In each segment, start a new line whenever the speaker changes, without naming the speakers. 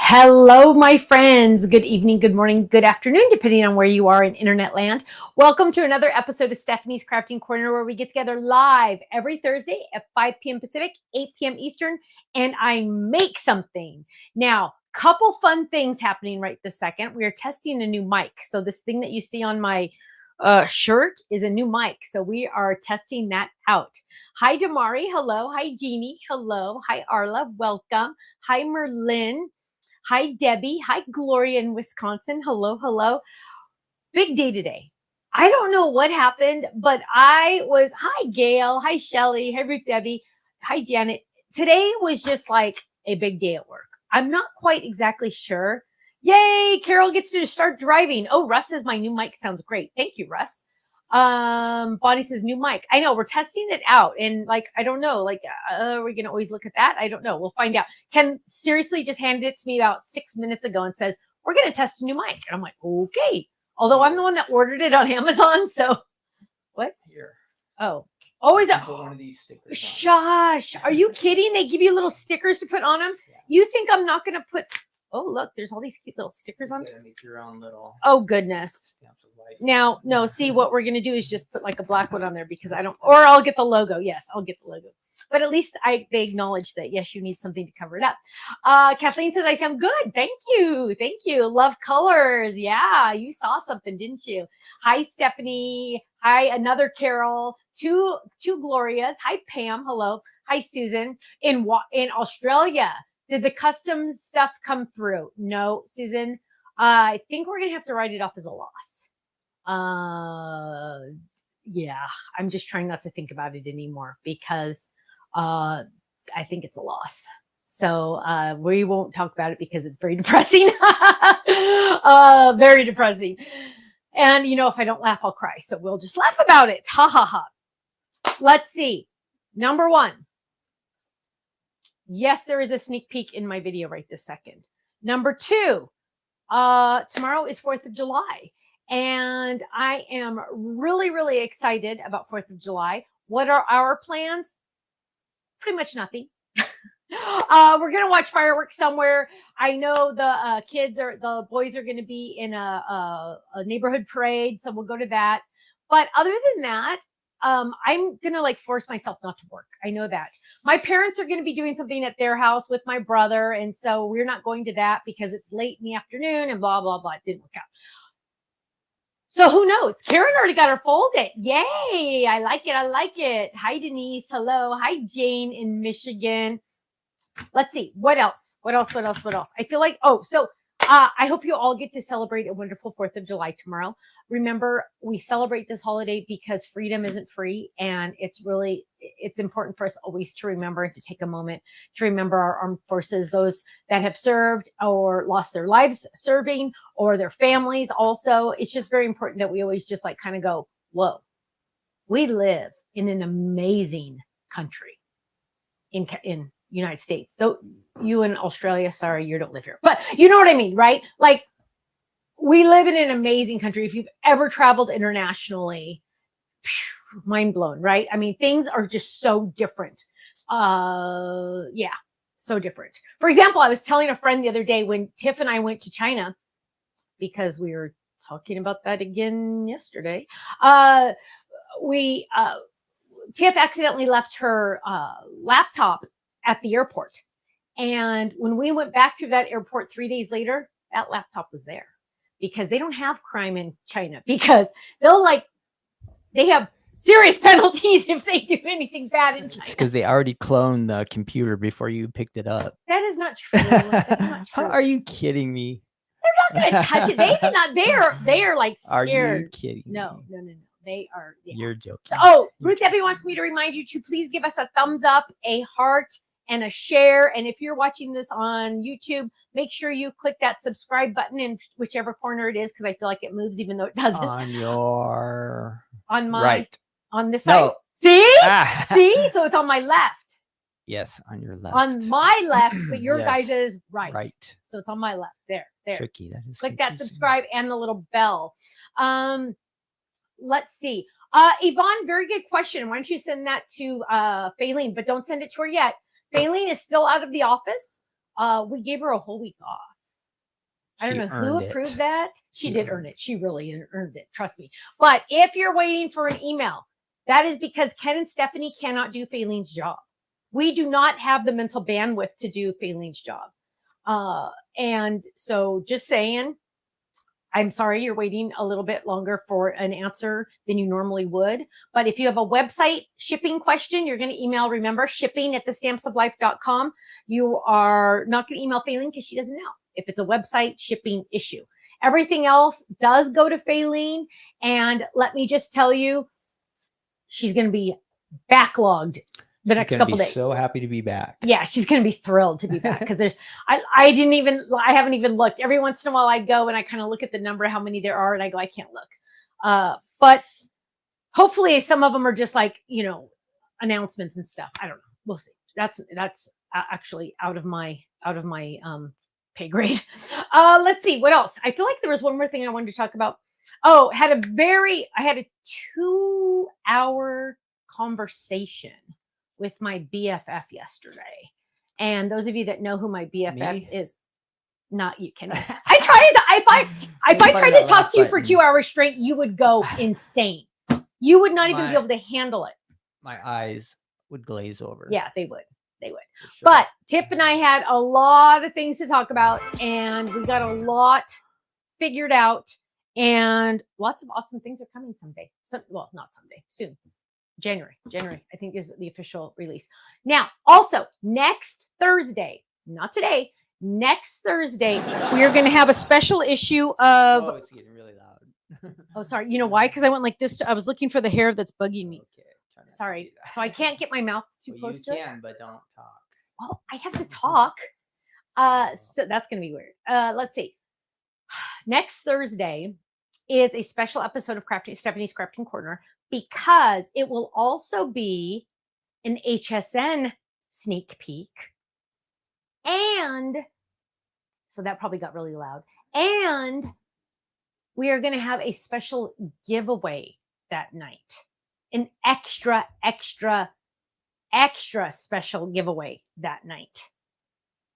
Hello, my friends. Good evening, good morning, good afternoon, depending on where you are in internet land. Welcome to another episode of Stephanie's Crafting Corner, where we get together live every Thursday at 5 p.m. Pacific, 8 p.m. Eastern, and I make something. Now, couple fun things happening right this second. We are testing a new mic. So this thing that you see on my shirt is a new mic. So we are testing that out. Hi, Damari. Hello. Hi, Jeannie. Hello. Hi, Arla. Welcome. Hi, Merlin. Hi, Debbie. Hi, Gloria in Wisconsin. Hello, hello. Big day today. I don't know what happened, but hi, Gail. Hi, Shelly. Hi, Ruth Debbie. Hi, Janet. Today was just like a big day at work. I'm not quite exactly sure. Yay, Carol gets to start driving. Oh, Russ says my new mic sounds great. Thank you, Russ. Bonnie says new mic. I know we're testing it out, and I don't know, we're gonna always look at that. I don't know. We'll find out. Ken seriously just handed it to me about 6 minutes ago and says we're gonna test a new mic, and I'm like, okay. Although I'm the one that ordered it on Amazon, so what?
Here.
Oh, always
put one of these stickers.
Shush! Are you kidding? They give you little stickers to put on them. Yeah. You think I'm not gonna put? Oh, look, there's all these cute little stickers on.
Make your own little.
Oh goodness. Now, no, see what we're going to do is just put like a black one on there because or I'll get the logo. Yes, I'll get the logo. But at least they acknowledge that, yes, you need something to cover it up. Kathleen says, I sound good. Thank you. Thank you. Love colors. Yeah, you saw something, didn't you? Hi, Stephanie. Hi, another Carol. Two Glorias. Hi, Pam. Hello. Hi, Susan. In Australia, did the customs stuff come through? No, Susan. I think we're going to have to write it off as a loss. Yeah, I'm just trying not to think about it anymore because I think it's a loss. So we won't talk about it because it's very depressing. Very depressing. And if I don't laugh, I'll cry. So we'll just laugh about it. Ha ha ha. Let's see. Number one. Yes, there is a sneak peek in my video right this second. Number two, tomorrow is 4th of July. And I am really, really excited about 4th of July. What are our plans? Pretty much nothing. We're going to watch fireworks somewhere. I know the boys are going to be in a neighborhood parade. So we'll go to that. But other than that, I'm going to force myself not to work. I know that. My parents are going to be doing something at their house with my brother. And so we're not going to that because it's late in the afternoon and blah, blah, blah. It didn't work out. So who knows? Karen already got her folded. Yay. I like it. I like it. Hi, Denise. Hello. Hi, Jane in Michigan. Let's see. What else? I feel like, I hope you all get to celebrate a wonderful 4th of July tomorrow. Remember, we celebrate this holiday because freedom isn't free. And it's important for us always to remember and to take a moment to remember our armed forces, those that have served or lost their lives serving or their families also. It's just very important that we always just kind of go, whoa, we live in an amazing country in United States. Though you in Australia, sorry, you don't live here. But you know what I mean, right? We live in an amazing country. If you've ever traveled internationally, mind blown, right? I mean, things are just so different. Yeah, so different. For example, I was telling a friend the other day when Tiff and I went to China, because we were talking about that again yesterday. Tiff accidentally left her laptop at the airport. And when we went back to that airport 3 days later, that laptop was there because they don't have crime in China because they have serious penalties if they do anything bad in China.
It's because they already cloned the computer before you picked it up.
That is not true. That's not true.
Are you kidding me?
They're not going to touch it. They are scared.
Are you kidding me?
No. They are. Yeah.
You're joking.
So, Ruth Debbie wants me to remind you to please give us a thumbs up, a heart, and a share. And if you're watching this on YouTube, make sure you click that subscribe button in whichever corner it is, because I feel like it moves even though it doesn't. On this side.
No.
See? See? So it's on my left.
Yes, on your left.
On my left, but your
Yes.
guys is right.
Right.
So it's on my left. There.
Tricky. That is
Click that
confusing.
subscribe and the little bell. Let's see. Yvonne, very good question. Why don't you send that to Faylene, but don't send it to her yet. Faylene is still out of the office. We gave her a whole week off. I don't
She
know who
earned
approved
it.
that. She
She
did
earned
earn it. She really earned it. Trust me. But if you're waiting for an email, that is because Ken and Stephanie cannot do Fayleen's job. We do not have the mental bandwidth to do Fayleen's job. And so just saying, I'm sorry you're waiting a little bit longer for an answer than you normally would. But if you have a website shipping question, you're going to email, remember, shipping@thestampsoflife.com. You are not going to email Fayleen because she doesn't know if it's a website shipping issue. Everything else does go to Fayleen. And let me just tell you, she's going to be backlogged the next couple days.
So happy to be back.
Yeah, she's going to be thrilled to be back because I haven't even looked. Every once in a while I go and I kind of look at the number, how many there are, and I go, I can't look. But hopefully some of them are just like, announcements and stuff. I don't know. We'll see. That's actually out of my pay grade. Let's see what else. I feel like there was one more thing I wanted to talk about. Oh, I had a 2-hour conversation with my BFF yesterday. And those of you that know who my BFF is, not you, Kenny. If I tried to talk to you for 2 hours straight, you would go insane. You would not even be able to handle it.
My eyes would glaze over.
Yeah, they would. They would.
Sure.
But Tiff and I had a lot of things to talk about, and we got a lot figured out, and lots of awesome things are coming someday. Well, not someday, soon. January, I think is the official release. Now, also next Thursday, not today, next Thursday, we are going to have a special issue of.
Oh, it's getting really loud.
Oh, sorry. You know why? Because I went like this. I was looking for the hair that's bugging me.
Okay,
sorry. So I can't get my mouth too close to it.
You can, but don't talk.
Oh, I have to talk. So that's going to be weird. Let's see. Next Thursday is a special episode of Stephanie's Crafting Corner, because it will also be an HSN sneak peek. And so that probably got really loud. And we are going to have a special giveaway that night. An extra special giveaway that night.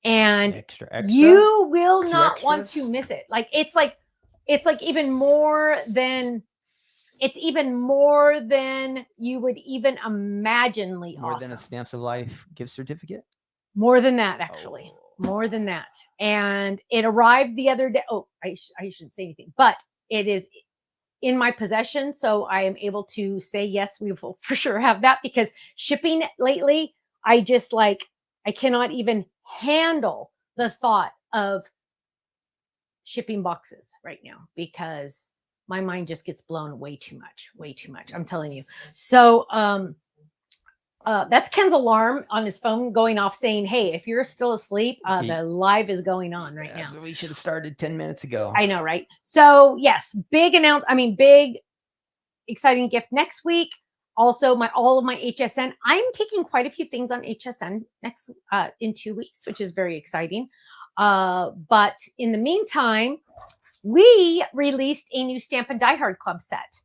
And
extra.
You will not
extras?
want to miss it. It's like even more than you would even imaginely
More
awesome.
than a Stamps of Life gift certificate?
More than that, actually.
Oh.
More than that. And it arrived the other day. Oh, I shouldn't say anything, but it is in my possession. So I am able to say, yes, we will for sure have that, because shipping lately, I cannot even handle the thought of shipping boxes right now, because my mind just gets blown way too much. I'm telling you. So, that's Ken's alarm on his phone going off saying, hey, if you're still asleep, the live is going on right now.
So we should have started 10 minutes ago.
I know, right? So yes, big exciting gift next week. Also, all of my HSN. I'm taking quite a few things on HSN next in 2 weeks, which is very exciting. But in the meantime, we released a new Stamp and Die Hard Club set.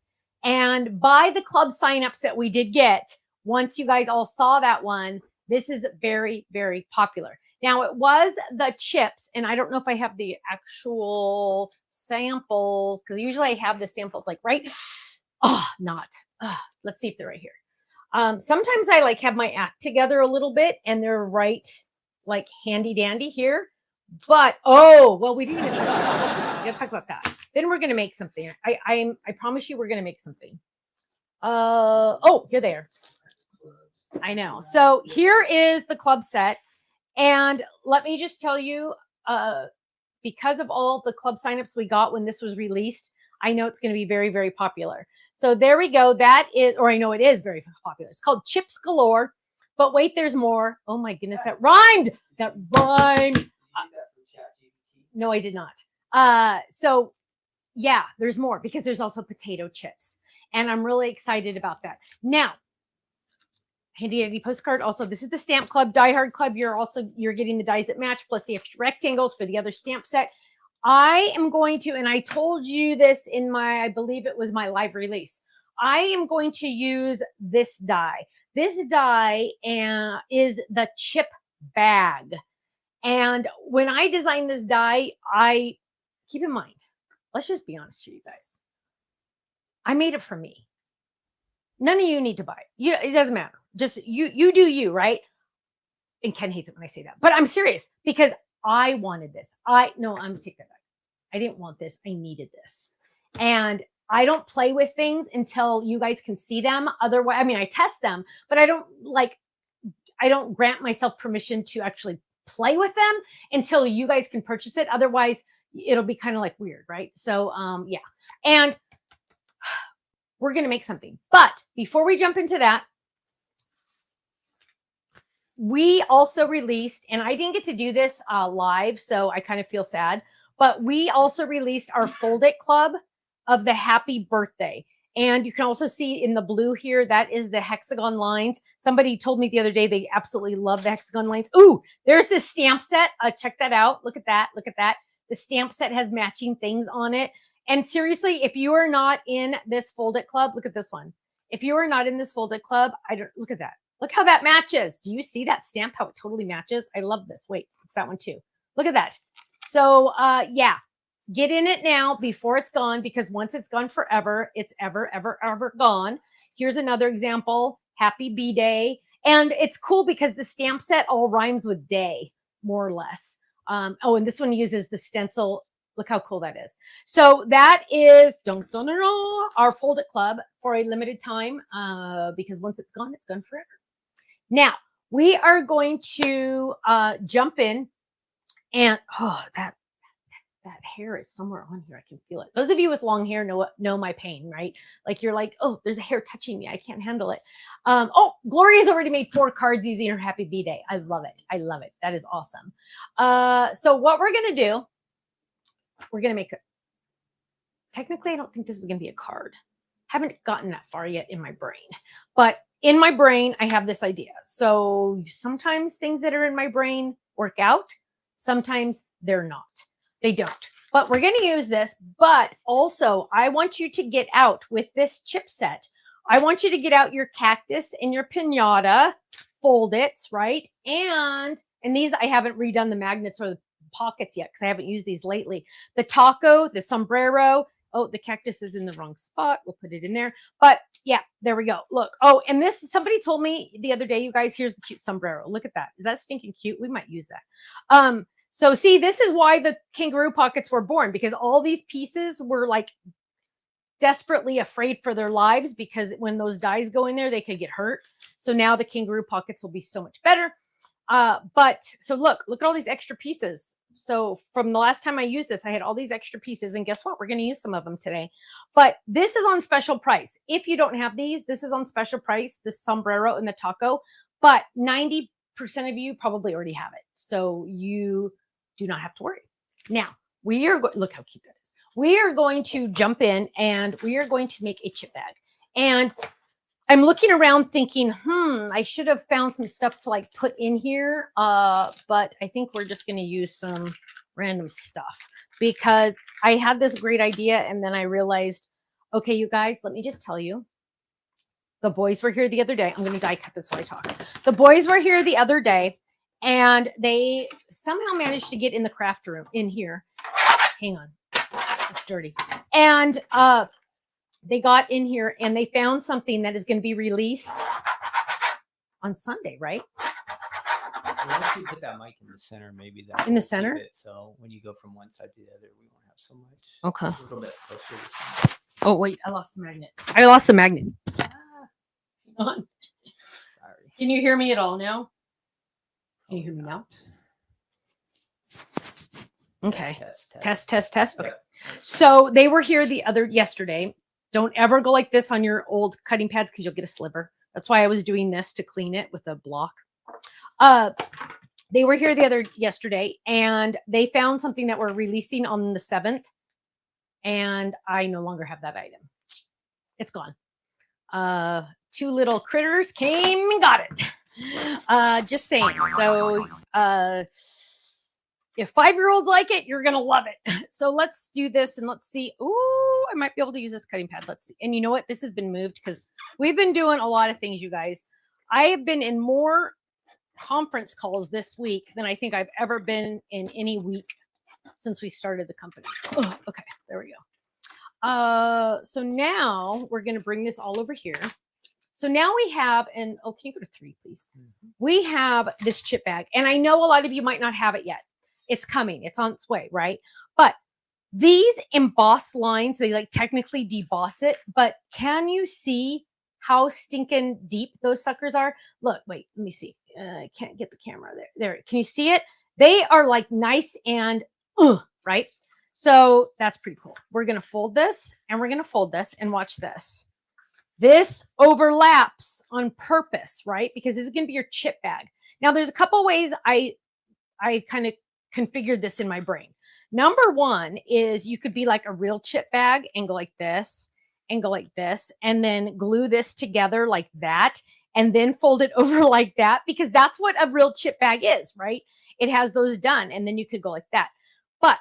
And by the club signups that we did get, once you guys all saw that one, this is very, very popular. Now, it was the chips, and I don't know if I have the actual samples, because usually I have the samples right. Let's see if they're right here. Sometimes I have my act together a little bit, and they're right handy dandy here. But we didn't even talk about this. We gotta talk about that. Then we're gonna make something. I promise you, we're gonna make something. Here they are. I know. So here is the club set, and let me just tell you, because of all the club signups we got when this was released, I know it's going to be very, very popular. So there we go. That is, or I know it is very popular. It's called Chips Galore. But wait, there's more. Oh my goodness, that rhymed. That rhymed. No, I did not. So yeah, there's more, because there's also potato chips, and I'm really excited about that. Now, handy dandy postcard. Also, this is the Stamp Club Die Hard Club. You're getting the dies that match plus the extra rectangles for the other stamp set. I am going to, and I told you this in I believe it was my live release. I am going to use this die. This die is the chip bag. And when I designed this die, I keep in mind, let's just be honest here, you guys. I made it for me. None of you need to buy it. It doesn't matter. Just you do you, right? And Ken hates it when I say that, but I'm serious because I wanted this. I'm gonna take that back. I didn't want this. I needed this. And I don't play with things until you guys can see them. Otherwise, I mean, I test them, but I don't grant myself permission to actually play with them until you guys can purchase it. Otherwise, it'll be kind of like weird, right? So, yeah. And we're going to make something. But before we jump into that, we also released, and I didn't get to do this live, so I kind of feel sad, but we also released our Fold It Club of the Happy Birthday. And you can also see in the blue here, that is the hexagon lines. Somebody told me the other day they absolutely love the hexagon lines. Ooh, there's this stamp set. Check that out. Look at that. Look at that. The stamp set has matching things on it. And seriously, if you are not in this Fold It Club, look at this one. If you are not in this Fold It Club, look at that. Look how that matches. Do you see that stamp, how it totally matches? I love this. Wait, it's that one too. Look at that. So yeah, get in it now before it's gone, because once it's gone forever, it's ever, ever, ever gone. Here's another example. Happy B-Day. And it's cool because the stamp set all rhymes with day, more or less. Oh, and this one uses the stencil. Look how cool that is. So that is our Fold It Club for a limited time, because once it's gone forever. Now, we are going to jump in, and that hair is somewhere on here. I can feel it. Those of you with long hair know my pain, right? Like you're like, oh, there's a hair touching me. I can't handle it. Oh, Gloria's already made 4 cards using her Happy B-Day. I love it. I love it. That is awesome. So what we're going to do, we're going to make it. Technically, I don't think this is going to be a card. Haven't gotten that far yet in my brain, but in my brain, I have this idea. So sometimes things that are in my brain work out. Sometimes they're not. They don't. But we're going to use this. But also, I want you to get out with this chip set. I want you to get out your cactus and your piñata, fold it, right? And these, I haven't redone the magnets or the pockets yet because I haven't used these lately. The taco, the sombrero. Oh, the cactus is in the wrong spot. We'll put it in there. But yeah, there we go. Look. Oh, and this, somebody told me the other day, you guys, here's the cute sombrero. Look at that. Is that stinking cute? We might use that. So see, this is why the kangaroo pockets were born, because all these pieces were like desperately afraid for their lives, because when those dies go in there, they could get hurt. So now the kangaroo pockets will be so much better. But so look at all these extra pieces. So from the last time I used this, I had all these extra pieces, and guess what? We're going to use some of them today, but this is on special price. If you don't have these, this is on special price, the sombrero and the taco, but 90% of you probably already have it. So you do not have to worry. Now we are going, look how cute that is. We are going to jump in and we are going to make a chip bag. And I'm looking around thinking, I should have found some stuff to like put in here. But I think we're just going to use some random stuff because I had this great idea. And then I realized, okay, you guys, let me just tell you, the boys were here the other day. I'm going to die cut this while I talk. The boys were here the other day and they somehow managed to get in the craft room in here. Hang on. It's dirty. And, they got in here and they found something that is going to be released on Sunday, right?
Once you put that mic in the center, maybe that
in the center.
So when you go from one side to the other, we won't have so much.
Okay.
A little bit closer to the center.
Oh wait, I lost the magnet. I lost the magnet. Hang on. Sorry. Can you hear me at all now? Can you hear me now? Okay. Test. Okay.
Yeah.
So they were here yesterday. Don't ever go like this on your old cutting pads because you'll get a sliver. That's why I was doing this to clean it with a block. They were here yesterday and they found something that we're releasing on the 7th. And I no longer have that item. It's gone. 2 little critters came and got it. Just saying. So if 5-year-olds like it, you're going to love it. So let's do this and let's see. Ooh, I might be able to use this cutting pad. Let's see. And you know what? This has been moved because we've been doing a lot of things, you guys. I have been in more conference calls this week than I think I've ever been in any week since we started the company. Oh, okay, there we go. So now we're going to bring this all over here. So now we have, and oh, can you go to 3, please? We have this chip bag, and I know a lot of you might not have it yet. It's coming. It's on its way, right? But these emboss lines, they like technically deboss it, but can you see how stinking deep those suckers are? Look, wait, let me see. I can't get the camera there. There, can you see it? They are like nice and right? So that's pretty cool. We're going to fold this and we're going to fold this and watch this. This overlaps on purpose, right? Because this is going to be your chip bag. Now there's a couple ways I kind of configured this in my brain. Number one is you could be like a real chip bag and go like this and go like this and then glue this together like that and then fold it over like that, because that's what a real chip bag is, right? It has those done and then you could go like that. But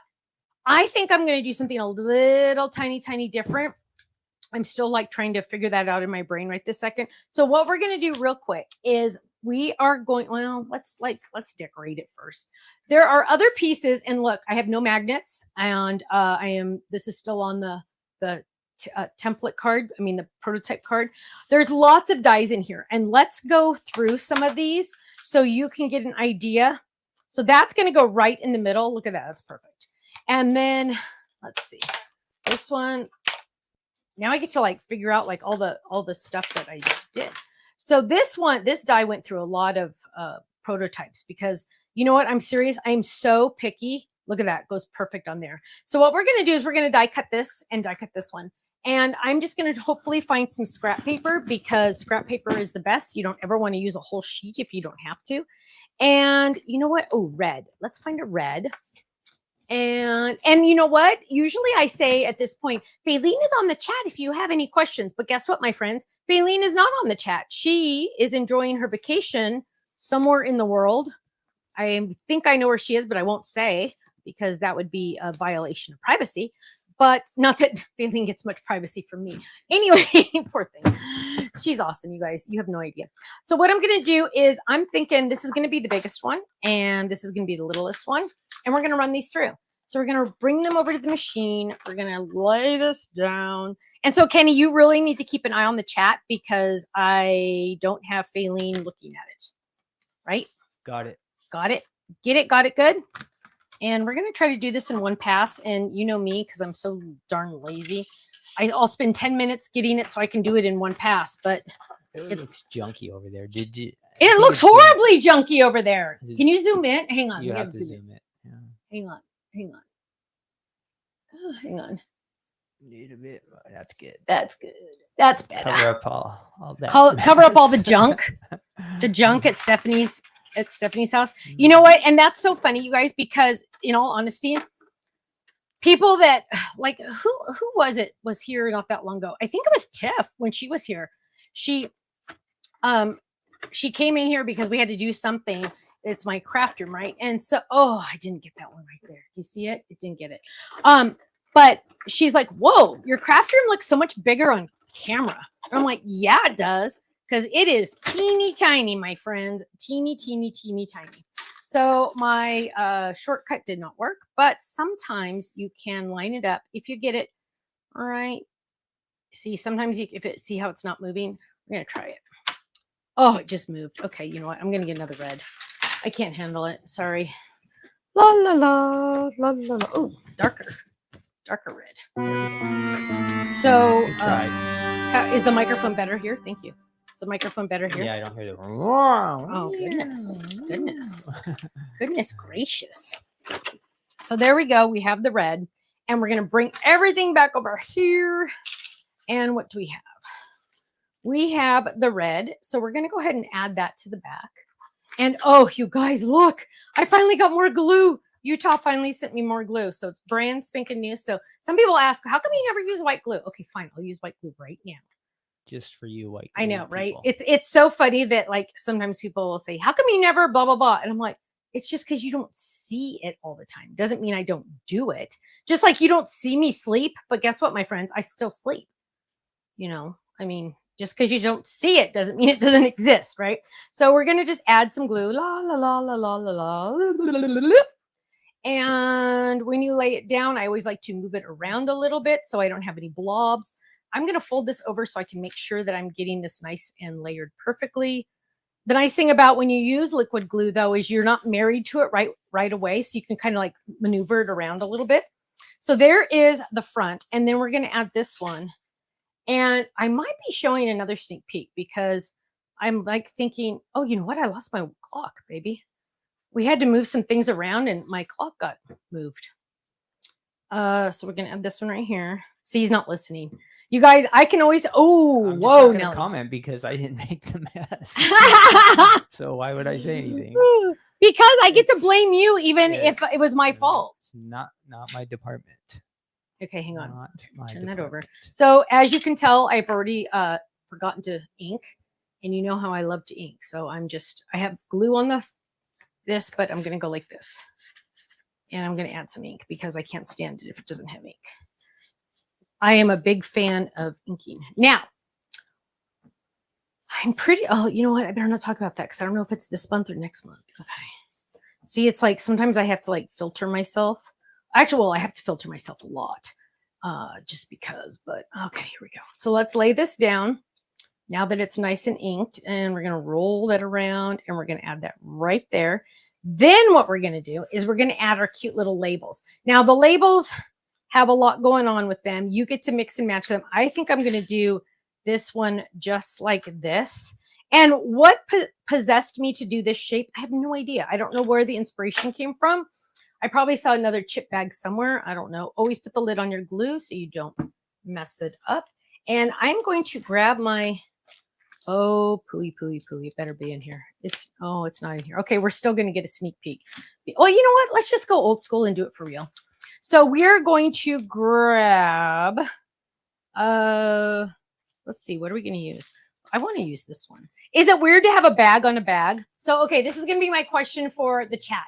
I think I'm going to do something a little tiny different. I'm still like trying to figure that out in my brain right this second. So what we're going to do real quick is we are going, well, let's decorate it first. There are other pieces, and look, I have no magnets, and this is still on the template card. I mean, the prototype card. There's lots of dies in here, and let's go through some of these so you can get an idea. So that's going to go right in the middle. Look at that. That's perfect. And then let's see this one. Now I get to like figure out like all the stuff that I did. So this die went through a lot of prototypes because you know what? I'm serious. I'm so picky. Look at that. It goes perfect on there. So what we're going to do is we're going to die cut this and die cut this one. And I'm just going to hopefully find some scrap paper, because scrap paper is the best. You don't ever want to use a whole sheet if you don't have to. And you know what? Oh, red. Let's find a red. And you know what? Usually I say at this point, Faylene is on the chat if you have any questions. But guess what, my friends? Faylene is not on the chat. She is enjoying her vacation somewhere in the world. I think I know where she is, but I won't say because that would be a violation of privacy. But not that Faylene gets much privacy from me. Anyway, poor thing. She's awesome, you guys. You have no idea. So what I'm going to do is I'm thinking this is going to be the biggest one, and this is going to be the littlest one. And we're going to run these through. So we're going to bring them over to the machine. We're going to lay this down. And so, Kenny, you really need to keep an eye on the chat because I don't have Faylene looking at it. Right?
Got it.
Got it. Get it? Got it good? And we're going to try to do this in one pass. And you know me, because I'm so darn lazy. I'll spend 10 minutes getting it so I can do it in one pass. But
it looks junky over there. Did you?
It looks horribly junky over there. Can you zoom in? Hang on.
You have to zoom in. Yeah.
Hang on. Hang on. Oh, hang on.
Need a bit. That's good.
That's good. That's better.
Cover up all that.
Cover up all the junk. The junk at Stephanie's house. You know what? And that's so funny, you guys, because in all honesty, people that like who was here not that long ago. I think it was Tiff when she was here. She came in here because we had to do something. It's my craft room, right? And so, oh, I didn't get that one right there. Do you see it? It didn't get it. But she's like, whoa, your craft room looks so much bigger on camera. And I'm like, yeah, it does. Because it is teeny tiny, my friends. Teeny tiny. So my shortcut did not work, but sometimes you can line it up if you get it right. See, sometimes see how it's not moving. We're going to try it. Oh, it just moved. Okay, you know what? I'm going to get another red. I can't handle it. Sorry. La la la la la la. Oh, darker red. So, is the microphone better here? Thank you. Is the microphone better here?
Yeah, I don't hear the.
Oh goodness gracious. So there we go. We have the red, and we're gonna bring everything back over here. And what do we have? We have the red. So we're gonna go ahead and add that to the back. And oh, you guys, look! I finally got more glue. Utah finally sent me more glue, so it's brand spanking new. So some people ask, how come you never use white glue? Okay, fine, I'll use white glue right now.
Just for you, white glue.
I know, right?
people.
It's so funny that like sometimes people will say, how come you never blah blah blah? And I'm like, it's just because you don't see it all the time. Doesn't mean I don't do it. Just like you don't see me sleep, but guess what, my friends? I still sleep. You know, I mean, just because you don't see it doesn't mean it doesn't exist, right? So we're gonna just add some glue, la la la la la la la, And when you lay it down, I always like to move it around a little bit so I don't have any blobs. I'm going to fold this over so I can make sure that I'm getting this nice and layered perfectly. The nice thing about when you use liquid glue, though, is you're not married to it right away. So you can kind of like maneuver it around a little bit. So there is the front. And then we're going to add this one. And I might be showing another sneak peek because I'm like thinking, oh, you know what? I lost my clock, baby. We had to move some things around and my clock got moved. So we're going to add this one right here. See, he's not listening. You guys, I can always,
I'm
whoa,
just not
Nelly.
comment because I didn't make the mess. So why would I say anything?
Because I get to blame you even if it was my
you know,
fault.
It's not my department.
Okay, hang on.
Not my
Turn that over.
department.
So as you can tell, I've already forgotten to ink. And you know how I love to ink. So I have glue on this, but I'm going to go like this. And I'm going to add some ink because I can't stand it if it doesn't have ink. I am a big fan of inking. Now, you know what? I better not talk about that because I don't know if it's this month or next month. Okay. See, it's like sometimes I have to like filter myself. Actually, well, I have to filter myself a lot just because, but okay, here we go. So let's lay this down now that it's nice and inked, and we're going to roll that around and we're going to add that right there. Then what we're going to do is we're going to add our cute little labels. Now the labels have a lot going on with them. You get to mix and match them. I think I'm going to do this one just like this. And what possessed me to do this shape, I have no idea. I don't know where the inspiration came from. I probably saw another chip bag somewhere. I don't know. Always put the lid on your glue so you don't mess it up. And I'm going to grab my, pooey. It better be in here. It's not in here. Okay, we're still going to get a sneak peek. Oh, you know what? Let's just go old school and do it for real. So we're going to grab, let's see, what are we going to use? I want to use this one. Is it weird to have a bag on a bag? So, okay, this is going to be my question for the chat.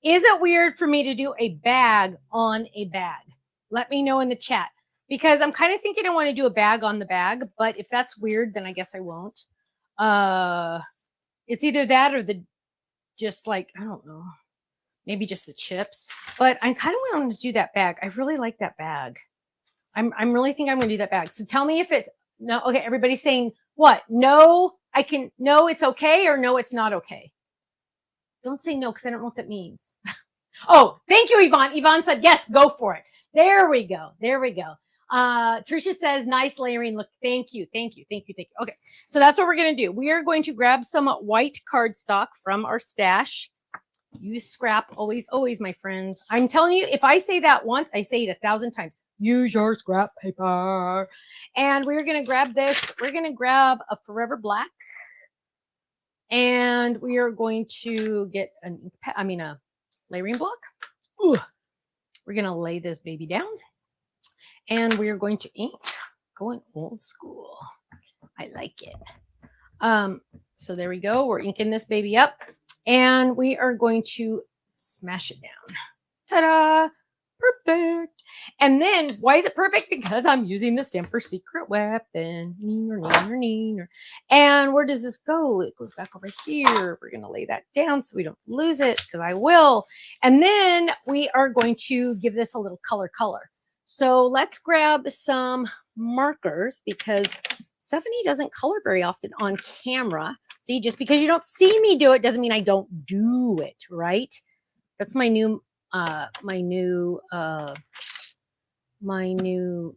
Is it weird for me to do a bag on a bag? Let me know in the chat because I'm kind of thinking I want to do a bag on the bag, but if that's weird, then I guess I won't. It's either that or just like, I don't know. Maybe just the chips, but I kind of want to do that bag. I really like that bag. I'm really think I'm going to do that bag. So tell me if it's no. Okay. Everybody's saying what? No, no, it's okay. Or no, it's not okay. Don't say no. Cause I don't know what that means. Oh, thank you, Yvonne. Yvonne said, yes, go for it. There we go. Trisha says, nice layering look. Thank you. Okay. So that's what we're going to do. We are going to grab some white cardstock from our stash. Use scrap always, my friends. I'm telling you, if I say that once, I say it 1,000 times. Use your scrap paper. And we're going to grab this. We're going to grab a Forever Black. And we are going to get a layering block. Ooh. We're going to lay this baby down. And we are going to ink. Going old school. I like it. So there we go. We're inking this baby up. And we are going to smash it down. Ta-da! Perfect. And then, why is it perfect? Because I'm using the Stamper Secret Weapon. And where does this go? It goes back over here. We're going to lay that down so we don't lose it, because I will. And then we are going to give this a little color. So let's grab some markers, because Stephanie doesn't color very often on camera. See, just because you don't see me do it doesn't mean I don't do it, right? That's my new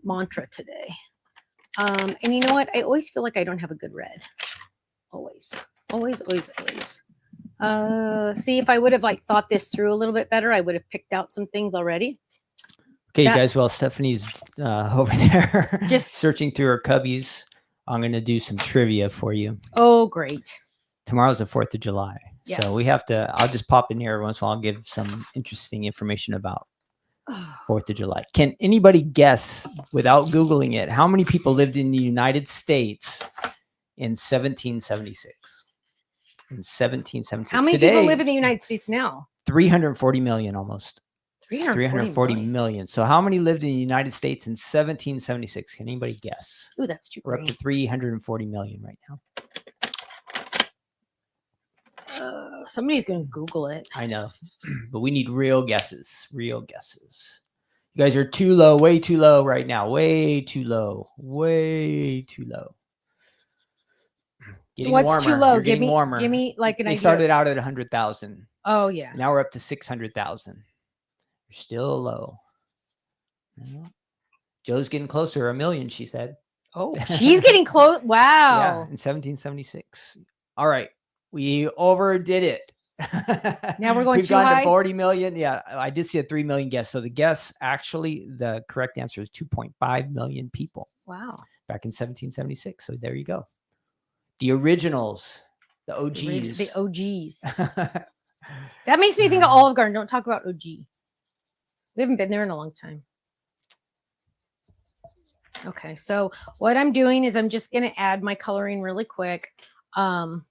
mantra today. And you know what? I always feel like I don't have a good red. Always. See, if I would have thought this through a little bit better, I would have picked out some things already.
Okay, you guys, while Stephanie's over there
just
searching through her cubbies, I'm going to do some trivia for you.
Oh, great.
Tomorrow's the 4th of July.
Yes.
So we have to, I'll just pop in here every once in a while and give some interesting information about 4th of July. Can anybody guess, without Googling it, how many people lived in the United States in 1776? In 1776.
How many
Today,
people live in the United States now?
340 million almost.
340
million. So how many lived in the United States in 1776? Can anybody guess?
Ooh, that's too
We're up to 340 million right now.
Somebody's going to Google it.
I know, but we need real guesses. Real guesses. You guys are too low, way too low right now. Way too low. Way too low. Getting
What's
warmer.
too low?
You're
Give
getting
me,
warmer.
give me like an
They
idea.
started out at 100,000.
Oh yeah.
Now we're up to 600,000. You're still low. Yeah. Joe's getting closer. 1 million, she said.
Oh, she's getting close.
Yeah,
Wow.
in 1776. All right. We overdid it.
Now we're going
We've
too
gone
high?
to 40 million. Yeah, I did see a 3 million guess. So the guess, actually, the correct answer is 2.5 million people
Wow.
back in 1776. So there you go. The originals, the OGs.
The OGs. That makes me think of Olive Garden. Don't talk about OG. We haven't been there in a long time. Okay, so what I'm doing is I'm just going to add my coloring really quick. I'm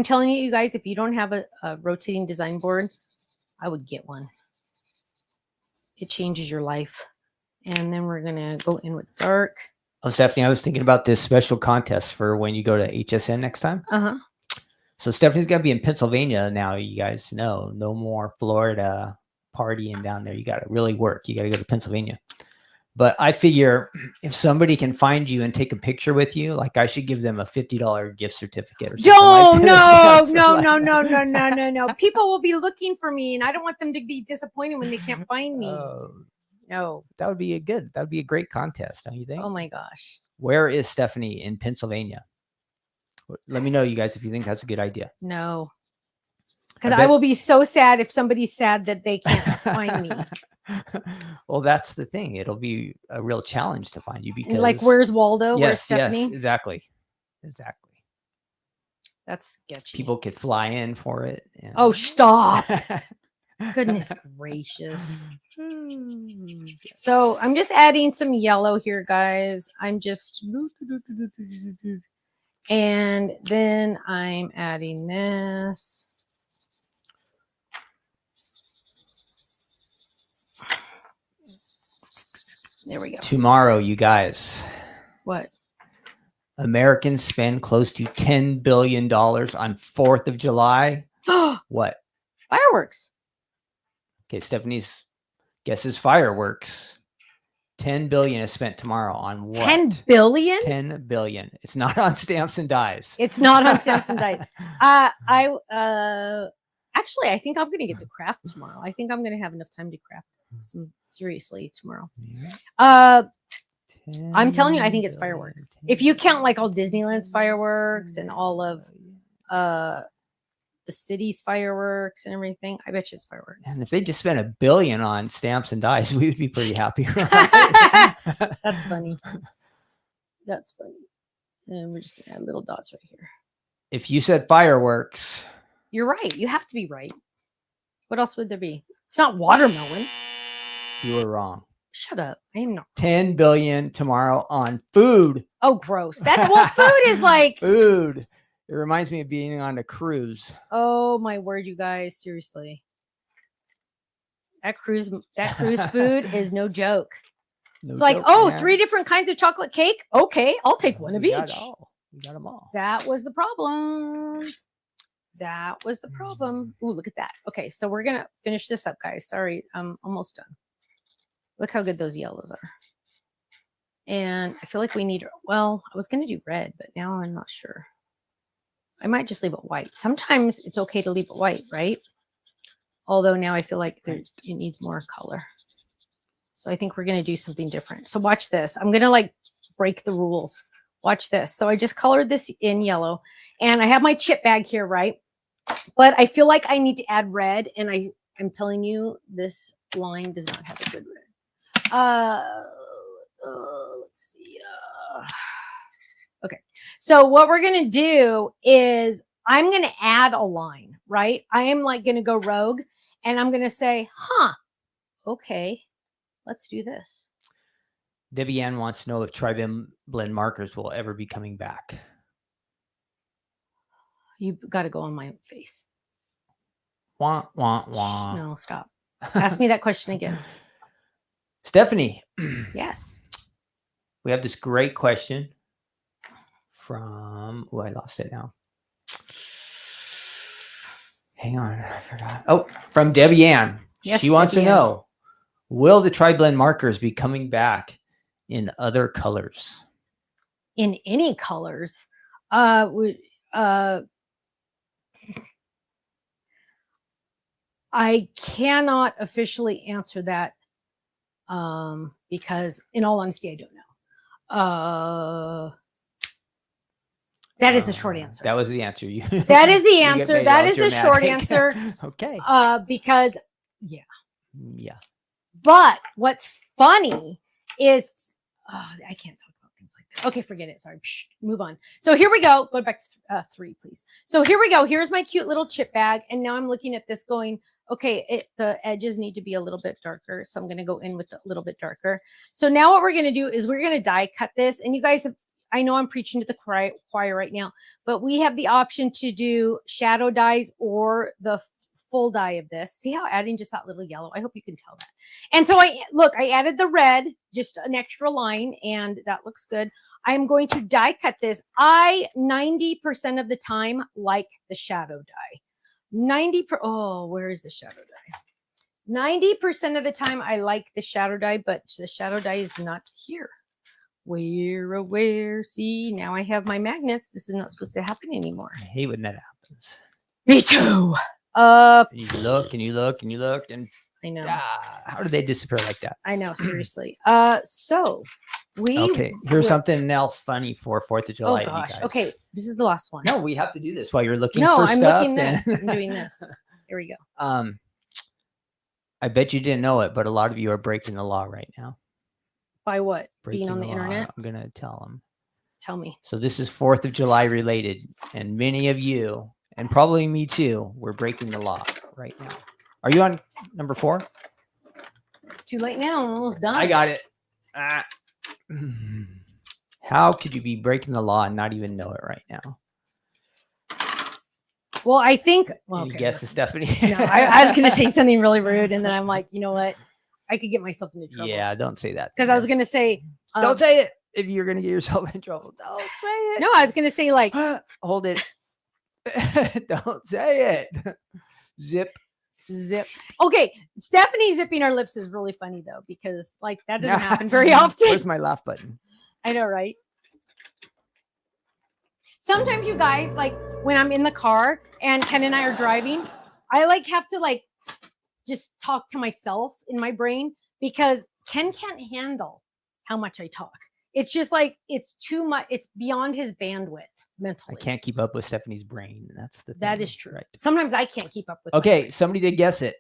telling you guys, if you don't have a rotating design board, I would get one. It changes your life. And then we're going to go in with dark.
Oh, Stephanie, I was thinking about this special contest for when you go to HSN next time.
Uh-huh.
So Stephanie's going to be in Pennsylvania now. You guys know, no more Florida partying down there. You got to really work. You got to go to Pennsylvania. But I figure if somebody can find you and take a picture with you, like I should give them a $50 gift certificate or something.
Don't,
like that.
no. People will be looking for me, and I don't want them to be disappointed when they can't find me. No.
That would be that would be a great contest, don't you think?
Oh my gosh.
Where is Stephanie in Pennsylvania? Let me know, you guys, if you think that's a good idea.
No. Because I will be so sad if somebody's sad that they can't find me.
Well, that's the thing. It'll be a real challenge to find you because,
like, where's Waldo? Where's Stephanie?
Yes, exactly.
That's sketchy.
People could fly in for it. And...
Oh, stop. Goodness gracious. So I'm just adding some yellow here, guys. I'm just, and then I'm adding this. There we go.
Tomorrow, you guys.
What?
Americans spend close to $10 billion on 4th of July. What?
Fireworks.
Okay, Stephanie's guess is fireworks. 10 billion is spent tomorrow on what?
10 billion?
10 billion. It's not on stamps and dies.
It's not on stamps and dies. Actually, I think I'm going to get to craft tomorrow. I think I'm going to have enough time to craft some seriously tomorrow. I'm telling you, I think it's fireworks. If you count like all Disneyland's fireworks and all of the city's fireworks and everything, I bet you it's fireworks.
And if they just spent $1 billion on stamps and dies, we would be pretty happy. Right?
That's funny. That's funny. And we're just going to add little dots right here.
If you said fireworks.
You're right. You have to be right. What else would there be? It's not watermelon.
You were wrong.
Shut up. I am not.
10 billion tomorrow on food.
Oh, gross. That's what food is like.
Food. It reminds me of being on a cruise.
Oh my word, you guys. Seriously. That cruise food is no joke. It's like, oh, man. 3 different kinds of chocolate cake. Okay, I'll take one of each.
We got them all.
That was the problem. That was the problem. Ooh, look at that. Okay, so we're going to finish this up, guys. Sorry, I'm almost done. Look how good those yellows are. And I feel like we need, well, I was going to do red, but now I'm not sure. I might just leave it white. Sometimes it's okay to leave it white, right? Although now I feel like it needs more color. So I think we're going to do something different. So watch this. I'm going to like break the rules. Watch this. So I just colored this in yellow and I have my chip bag here, right? But I feel like I need to add red. And I'm telling you, this line does not have a good red. Let's see. Okay. So what we're going to do is I'm going to add a line, right? I am like going to go rogue and I'm going to say, okay, let's do this.
Debbie Ann wants to know if tri-blend markers will ever be coming back.
You got to go on my face.
Wah, wah, wah.
No, stop. Ask me that question again.
Stephanie.
Yes.
We have this great question from, oh, I lost it now. Hang on, I forgot. Oh, from Debbie Ann.
Yes,
She wants
Debbie
to
Ann.
know, will the tri-blend markers be coming back in other colors?
In any colors. I cannot officially answer that because, in all honesty, I don't know. That is the short answer.
That was the answer. You.
That is the
you get
answer.
made
That
all
is the short
dramatic.
answer.
Okay.
Because, yeah.
Yeah.
But what's funny is, I can't talk about things like that. Okay, forget it. Sorry. Psh, move on. So here we go. Go back to 3, please. So here we go. Here's my cute little chip bag. And now I'm looking at this going, okay, the edges need to be a little bit darker. So I'm going to go in with a little bit darker. So now what we're going to do is we're going to die cut this. And you guys have, I know I'm preaching to the choir right now, but we have the option to do shadow dyes or the full dye of this. See how adding just that little yellow? I hope you can tell that. And so I added the red, just an extra line, and that looks good. I'm going to die cut this. 90% of the time like the shadow dye. Where is the shadow dye? 90% of the time I like the shadow dye, but the shadow dye is not here. Where? See, now I have my magnets. This is not supposed to happen anymore.
I hate when that happens.
Me too.
And you look and you look and you look and
I know.
How do they disappear like that?
I know, seriously. So we
okay. Here's something else funny for 4th of July.
Oh gosh.
You guys.
Okay, this is the last one.
No, we have to do this while you're looking
no,
for
I'm
stuff.
looking this. I'm doing this. Here we go.
I bet you didn't know it, but a lot of you are breaking the law right now.
By what?
Breaking
Being on the
law.
internet?
I'm gonna tell them.
Tell me.
So this is 4th of July related, and many of you, and probably me too, we're breaking the law right now. Are you on number 4?
Too late now. I'm almost done.
I got it. How could you be breaking the law and not even know it right now?
Well, I think. Well,
Any
okay.
guesses, Stephanie?
No, I was going to say something really rude, and then I'm like, you know what? I could get myself into trouble.
Yeah, don't say that.
Because I was going to say.
Don't say it. If you're going to get yourself in trouble, don't say it.
No, I was going to say like.
Hold it. Don't say it. Zip.
Okay, Stephanie zipping her lips is really funny though, because like that doesn't happen very often.
Where's my laugh button?
I know, right? Sometimes you guys, like when I'm in the car and Ken and I are driving, I like have to like just talk to myself in my brain because Ken can't handle how much I talk. It's just like it's too much. It's beyond his bandwidth mentally.
I can't keep up with Stephanie's brain. That's the thing.
That is true.
Right.
Sometimes I can't keep up with.
Okay, somebody did guess it.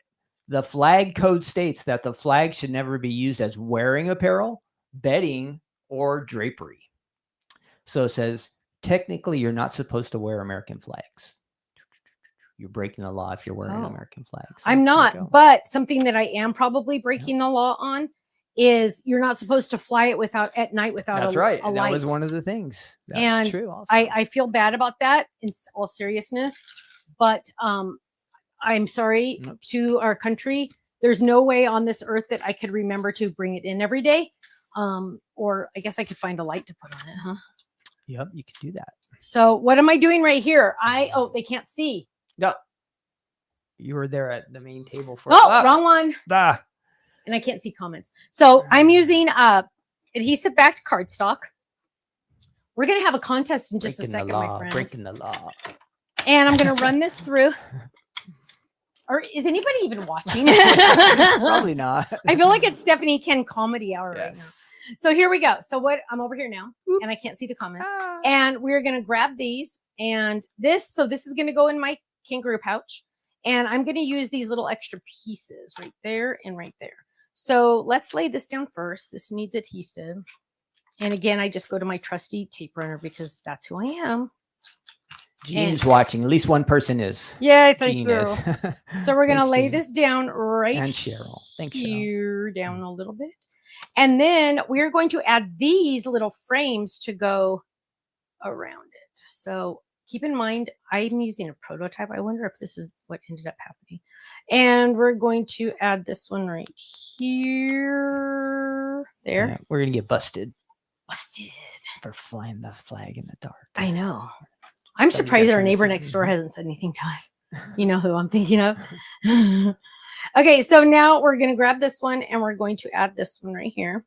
The flag code states that the flag should never be used as wearing apparel, bedding, or drapery. So it says technically you're not supposed to wear American flags. You're breaking the law if you're wearing American flags. So
I'm not, but something that I am probably breaking the law on is you're not supposed to fly it at night without
That's
a
right.
a light.
That was one of the things. That's
and
true also.
I feel bad about that in all seriousness, but I'm sorry to our country. There's no way on this earth that I could remember to bring it in every day. Or I guess I could find a light to put on it, huh?
Yep, you could do that.
So what am I doing right here? They can't see.
No. You were there at the main table for
wrong one. And I can't see comments. So I'm using adhesive backed cardstock. We're going to have a contest in just a second, my friends.
Breaking the law.
And I'm going to run this through. Or is anybody even watching?
Probably not.
I feel like it's Stephanie Ken comedy hour right now. So here we go. So I'm over here now and I can't see the comments. And we're going to grab these and this. So this is going to go in my kangaroo pouch. And I'm going to use these little extra pieces right there and right there. So let's lay this down first. This needs adhesive. And again, I just go to my trusty tape runner because that's who I am.
Jean's watching. At least one person is.
Yeah, thank
Jean
you.
is.
So we're going to lay
Jean.
this down right
and Cheryl. Thanks,
here, down a little bit. And then we're going to add these little frames to go around it. So keep in mind, I'm using a prototype. I wonder if this is what ended up happening. And we're going to add this one right here. There.
Yeah, we're going to get busted.
Busted.
for flying the flag in the dark.
I know. I'm
Somebody
surprised
got
that our
turned
neighbor
aside.
next door hasn't said anything to us. You know who I'm thinking of. Okay, so now we're going to grab this one and we're going to add this one right here.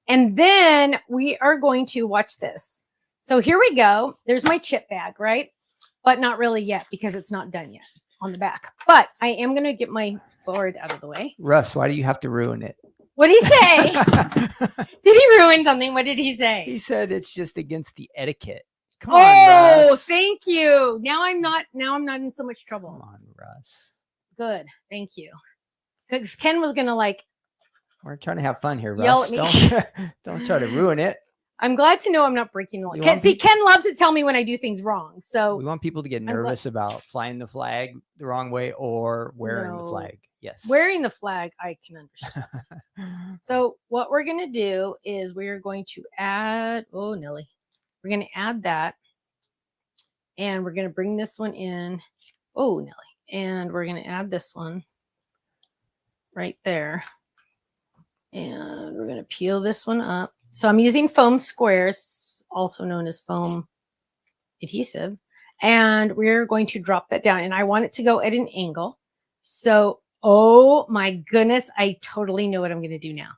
And then we are going to watch this. So here we go. There's my chip bag, right? But not really yet because it's not done yet on the back. But I am going to get my board out of the way.
Russ, why do you have to ruin it?
What did he say? Did he ruin something? What did he say?
He said it's just against the etiquette. Come
Oh,
on, Russ.
thank you. Now I'm not in so much trouble.
Come on, Russ.
Good. Thank you. Because Ken was gonna like
We're trying to have fun here,
yell
Russ.
at me.
Don't try to ruin it.
I'm glad to know I'm not breaking the law.
You
Ken,
want
see, Ken loves to tell me when I do things wrong.
We
So
want people to get
glad-
nervous about flying the flag the wrong way or wearing the
No.
flag. Yes.
wearing the flag, I can understand. So what we're gonna do is we are going to add, oh Nelly, we're gonna add that, and we're gonna bring this one in. Oh Nelly, and we're gonna add this one right there, and we're gonna peel this one up. So I'm using foam squares, also known as foam adhesive, and we're going to drop that down. And I want it to go at an angle. So, oh my goodness, I totally know what I'm going to do now.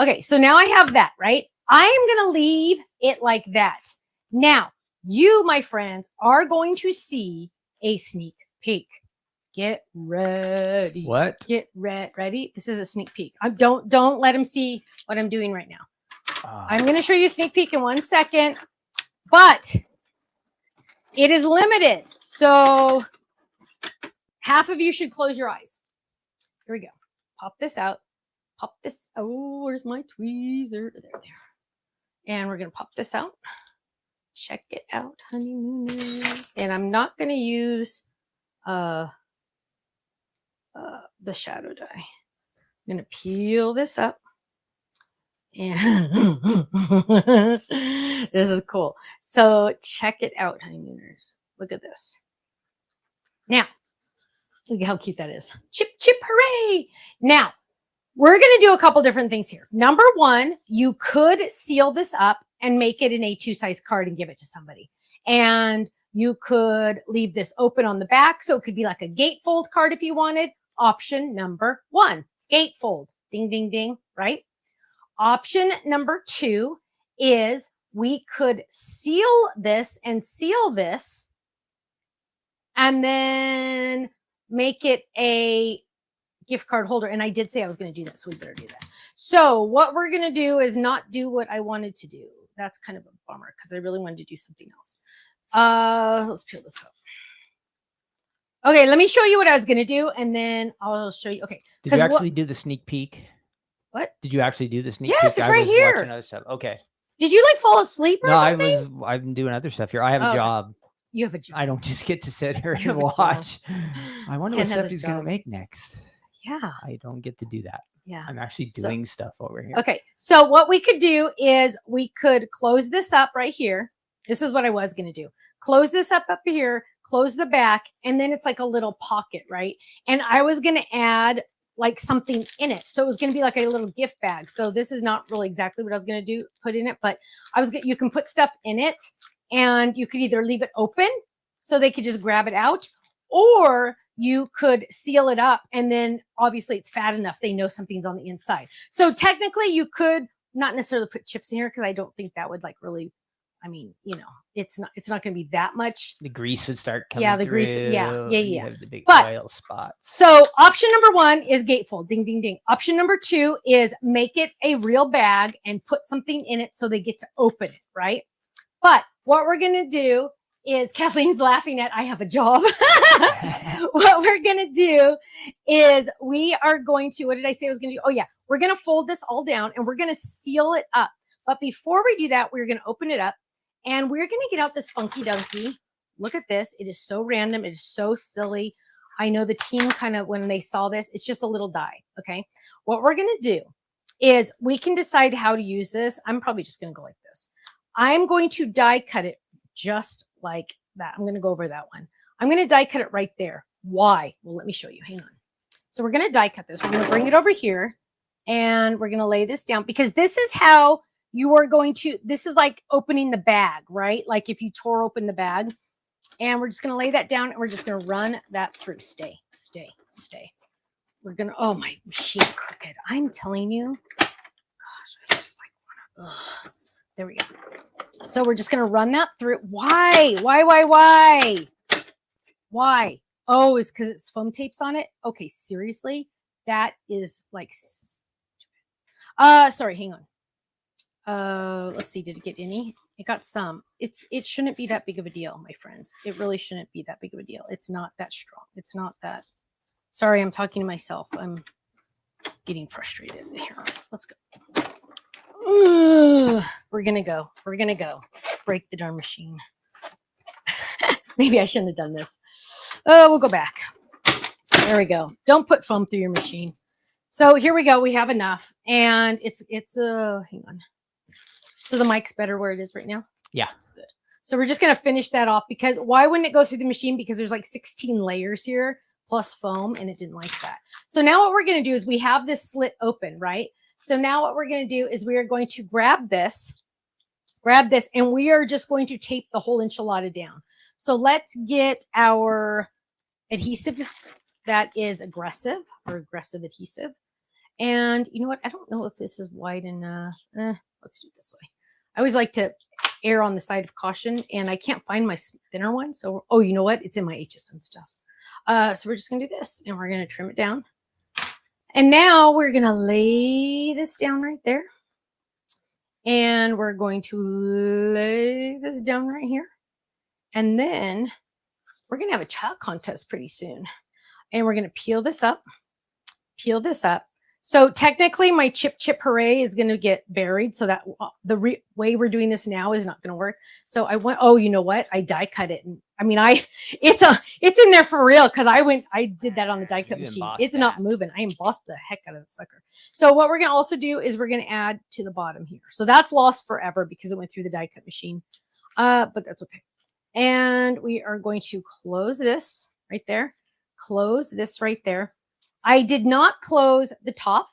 Okay, so now I have that, right? I am going to leave it like that. Now, you, my friends, are going to see a sneak peek. Get ready.
What?
Get ready. This is a sneak peek. Don't let them see what I'm doing right now. I'm going to show you a sneak peek in 1 second, but it is limited. So half of you should close your eyes. Here we go. Pop this out. Pop this. Oh, where's my tweezer? There. And we're going to pop this out. Check it out, honeymooners. And I'm not going to use the shadow dye. I'm going to peel this up. And this is cool. So check it out, honeymooners. Look at this. Now, look at how cute that is. Chip, chip, hooray. Now, we're going to do a couple different things here. Number one, you could seal this up and make it an A2 size card and give it to somebody. And you could leave this open on the back. So it could be like a gatefold card if you wanted. Option number one, gatefold. Ding, ding, ding, right? Option number two is we could seal this and then make it a gift card holder. And I did say I was going to do that, so we better do that. So what we're going to do is not do what I wanted to do. That's kind of a bummer because I really wanted to do something else. Let's peel this up. Okay, let me show you what I was going to do, and then I'll show you. Okay.
Did you actually do the sneak peek?
What?
Did you actually do the sneak peek?
Yes, it's
I
right
was
here.
watching other stuff. Okay.
Did you like fall asleep or
No,
something?
I've been doing other stuff here. I have a
Okay.
job.
You have a job.
I don't just get to sit here
You
and
have a job.
watch. I wonder
Ken
what
has
stuff
a
he's going to
job.
make next.
Yeah.
I don't get to do that.
Yeah.
I'm actually
So-
doing stuff over here.
Okay. So what we could do is we could close this up right here. This is what I was going to do. Close this up here, close the back, and then it's like a little pocket, right? And I was going to add like something in it. So it was going to be like a little gift bag. So this is not really exactly what I was going to do, put in it, but you can put stuff in it and you could either leave it open so they could just grab it out, or you could seal it up. And then obviously it's fat enough. They know something's on the inside. So technically you could not necessarily put chips in here because I don't think that would like really, I mean, you know, it's not going to be that much.
The grease would start coming
Yeah, the grease.
through.
Yeah.
You have the big
But-
oil spots.
So option number one is gatefold. Ding, ding, ding. Option number two is make it a real bag and put something in it so they get to open it, right? But what we're going to do is, Kathleen's laughing at, I have a job. What we're going to do is we are going to, what did I say I was going to do? Oh yeah, we're going to fold this all down and we're going to seal it up. But before we do that, we're going to open it up and we're going to get out this funky donkey. Look at this. It is so random. It is so silly. I know the team kind of, when they saw this, it's just a little die. Okay. What we're going to do is we can decide how to use this. I'm probably just going to go like this. I'm going to die cut it just like that. I'm going to go over that one. I'm going to die cut it right there. Why? Well, let me show you. Hang on. So we're going to die cut this. We're going to bring it over here and we're going to lay this down because this is how you are going to, this is like opening the bag, right? Like if you tore open the bag. And we're just going to lay that down and we're just going to run that through. Stay. We're going to, oh, my machine's crooked. I'm telling you. Gosh, I just like want to, there we go. So we're just going to run that through. Why? Oh, it's because it's foam tapes on it. Okay, seriously? That is like stupid. Sorry, hang on. Let's see, did it get any? It got some. It shouldn't be that big of a deal, my friends. It really shouldn't be that big of a deal. It's not that strong. It's not that. Sorry, I'm talking to myself. I'm getting frustrated. Here, let's go. We're gonna go. Break the darn machine. Maybe I shouldn't have done this. We'll go back. There we go. Don't put foam through your machine. So here we go. We have enough, and it's hang on. So the mic's better where it is right now?
Yeah.
Good. So we're just going to finish that off because why wouldn't it go through the machine? Because there's like 16 layers here plus foam and it didn't like that. So now what we're going to do is we have this slit open, right? So now what we're going to do is we are going to grab this, and we are just going to tape the whole enchilada down. So let's get our adhesive that is aggressive adhesive. And you know what? I don't know if this is wide enough. Let's do it this way. I always like to err on the side of caution, and I can't find my thinner one. So, oh, you know what? It's in my HSN stuff. So we're just going to do this, and we're going to trim it down. And now we're going to lay this down right there. And we're going to lay this down right here. And then we're going to have a child contest pretty soon. And we're going to peel this up. So technically my chip hooray is going to get buried. So that the way we're doing this now is not going to work. So I went, oh, you know what? I die cut it. And I mean, it's in there for real. Cause I did that on the die cut machine. It's not moving. I embossed the heck out of the sucker. So what we're going to also do is we're going to add to the bottom here. So that's lost forever because it went through the die cut machine. But that's okay. And we are going to close this right there. Close this right there. I did not close the top,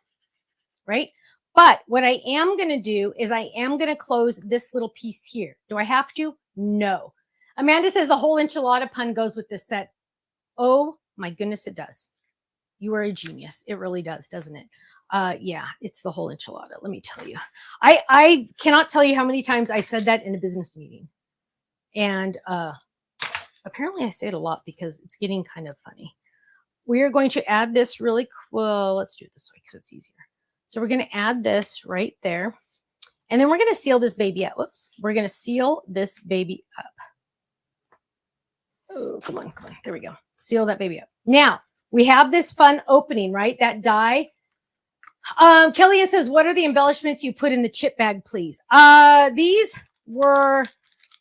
right? But what I am going to do is I am going to close this little piece here. Do I have to? No. Amanda says the whole enchilada pun goes with this set. Oh my goodness, it does. You are a genius. It really does, doesn't it? Yeah, it's the whole enchilada. Let me tell you. I cannot tell you how many times I said that in a business meeting. And apparently I say it a lot because it's getting kind of funny. We are going to add this really well. Let's do it this way because it's easier. So we're going to add this right there. And then we're going to seal this baby up. Whoops. We're going to seal this baby up. Oh, come on. There we go. Seal that baby up. Now, we have this fun opening, right? That die. Kellyanne says, what are the embellishments you put in the chip bag, please? These were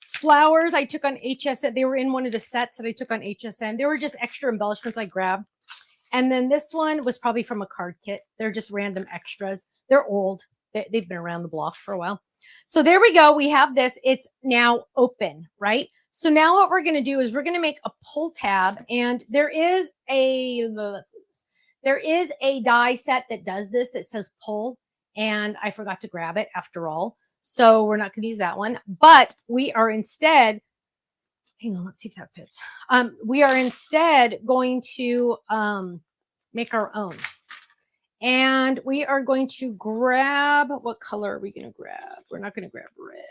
flowers I took on HSN. They were in one of the sets that I took on HSN. They were just extra embellishments I grabbed. And then this one was probably from a card kit. They're just random extras. They're old. They've been around the block for a while. So there we go. We have this. It's now open, right? So now what we're going to do is we're going to make a pull tab. And there is a die set that does this that says pull. And I forgot to grab it after all. So we're not going to use that one. But we are instead, hang on, let's see if that fits. We are instead going to make our own. And we are going to grab, what color are we going to grab? We're not going to grab red.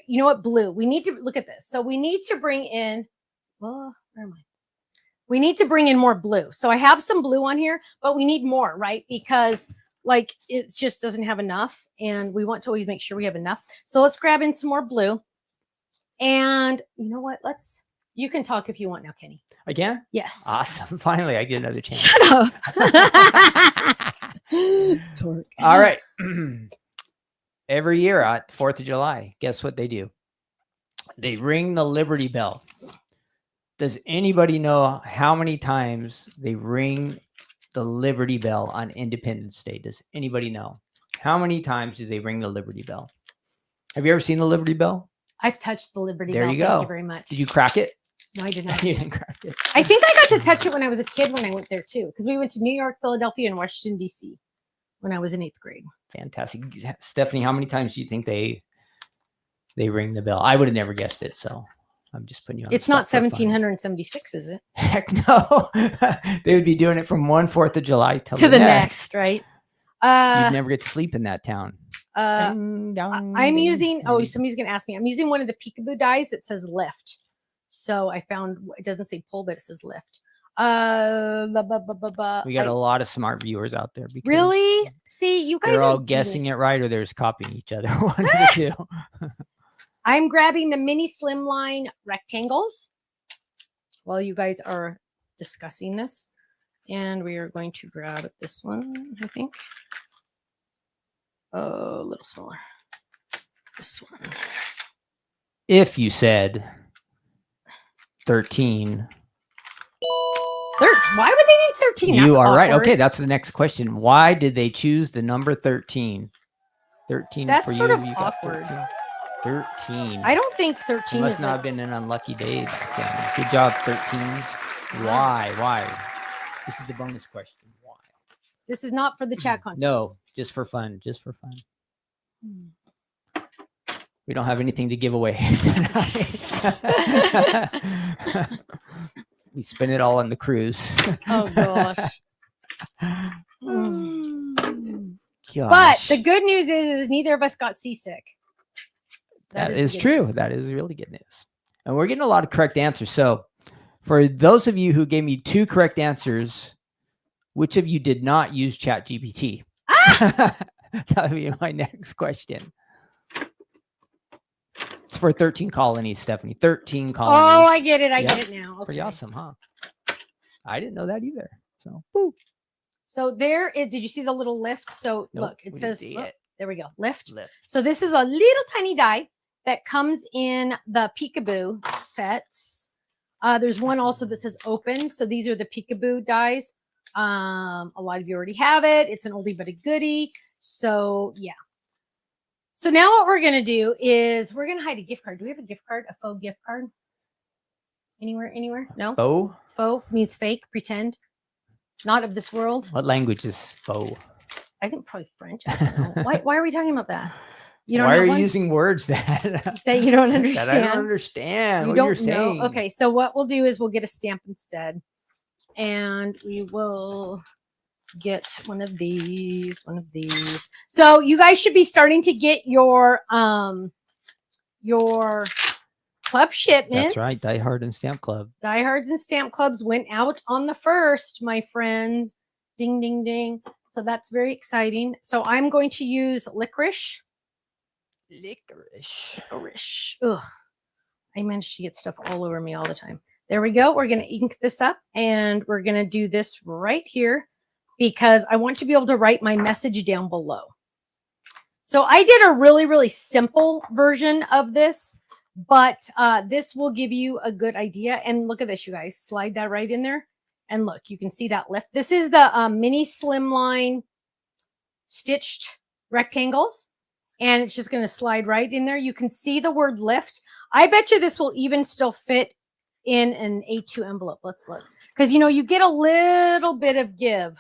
You know what, blue. We need to look at this. So we need to bring in, well, where am I? We need to bring in more blue. So I have some blue on here, but we need more, right? Because like it just doesn't have enough. And we want to always make sure we have enough. So let's grab in some more blue. And you know what? You can talk if you want now, Kenny.
Again?
Yes.
Awesome. Finally, I get another chance.
Shut up. Torque.
All right. Every year at 4th of July, guess what they do? They ring the Liberty Bell. Does anybody know how many times they ring the Liberty Bell on Independence Day? Does anybody know? How many times do they ring the Liberty Bell? Have you ever seen the Liberty Bell?
I've touched the Liberty
There
Bell.
you go.
Thank you very much.
Did you crack it?
No, I did not.
You didn't crack it.
I think I got to touch it when I was a kid when I went there too, because we went to New York, Philadelphia, and Washington, D.C. when I was in 8th grade.
Fantastic. Stephanie, how many times do you think they ring the bell? I would have never guessed it, so I'm just putting you on the
It's not
spot for fun.
1776, is it?
Heck no. They would be doing it from one 4th of July till
To the next, right?
You'd never get to sleep in that town.
I'm using, somebody's going to ask me. I'm using one of the peekaboo dies that says lift. So I found, it doesn't say pull, but it says lift.
We got a lot of smart viewers out there. Because
really? See, you guys
they're
are
all guessing it right, or they're just copying each other. One of the two.
I'm grabbing the mini slimline rectangles while you guys are discussing this. And we are going to grab this one, I think. Oh, a little smaller. This one.
If you said 13.
Why would they do 13?
You
That's
are right.
awkward.
Okay, that's the next question. Why did they choose the number 13? 13
That's
for
sort
you.
of
You got
awkward.
13.
I don't think
It
13
must
is
not have been an unlucky day back then. Good job, 13s. Why? This is the bonus question. Why?
This is not for the chat contest.
No, just for fun. Just for fun. We don't have anything to give away. We spend it all on the cruise.
Oh gosh.
Gosh.
But the good news is neither of us got seasick.
That
the
is
good
true.
news.
That is really good news. And we're getting a lot of correct answers. So for those of you who gave me 2 correct answers, which of you did not use ChatGPT? That would be my next question. It's for 13 colonies, Stephanie. 13 colonies.
Oh, I get it. I
Yeah.
get it now. Okay.
Pretty awesome, huh? I didn't know that either. So, woo.
So there is, did you see the little lift? So
Nope,
look, it
we
says,
didn't see
look,
it.
there we go, lift.
Lift.
So this is a little tiny die that comes in the peekaboo sets. There's one also that says open. So these are the peekaboo dies. A lot of you already have it. It's an oldie but a goodie. So yeah. So now what we're going to do is we're going to hide a gift card. Do we have a gift card? A faux gift card? Anywhere? No?
Faux?
Faux means fake, pretend. Not of this world.
What language is faux?
I think probably French. I don't know. Why are we talking about that? You don't
Why
have
are you
one?
using words that
That you don't
that
understand?
I don't understand
You
what
don't
you're
know?
saying?
Okay, so what we'll do is we'll get a stamp instead. And we will get one of these. So you guys should be starting to get your club shipments.
That's right. Die Hard and Stamp Club.
Diehards and Stamp Clubs went out on the 1st, my friends. Ding, ding, ding. So that's very exciting. So I'm going to use licorice. Licorice. Ugh. I managed to get stuff all over me all the time. There we go. We're going to ink this up and we're going to do this right here because I want to be able to write my message down below. So I did a really, really simple version of this, but this will give you a good idea. And look at this, you guys. Slide that right in there. And look, you can see that lift. This is the mini slimline stitched rectangles. And it's just going to slide right in there. You can see the word lift. I bet you this will even still fit in an A2 envelope. Let's look. Because, you know, you get a little bit of give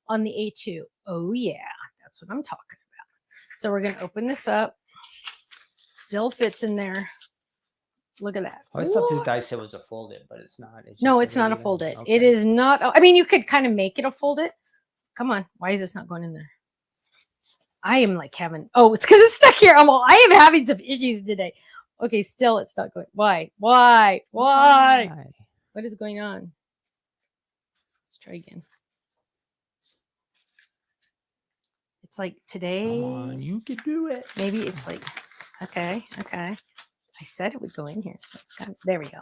on the A2. Oh, yeah. That's what I'm talking about. So we're going to open this up. Still fits in there. Look at that.
I always thought this die set was a folded, but it's not. It's
No,
just
it's not a
regular.
folded.
Okay.
It is not. I mean, you could kind of make it a folded. Come on. Why is this not going in there? I am like having, oh, it's because it's stuck here. I am having some issues today. Okay, still it's not going. Why? What is going on? Let's try again. It's like today.
Come on, you can do it.
Maybe it's like, okay. I said it would go in here. So it's got, there we go.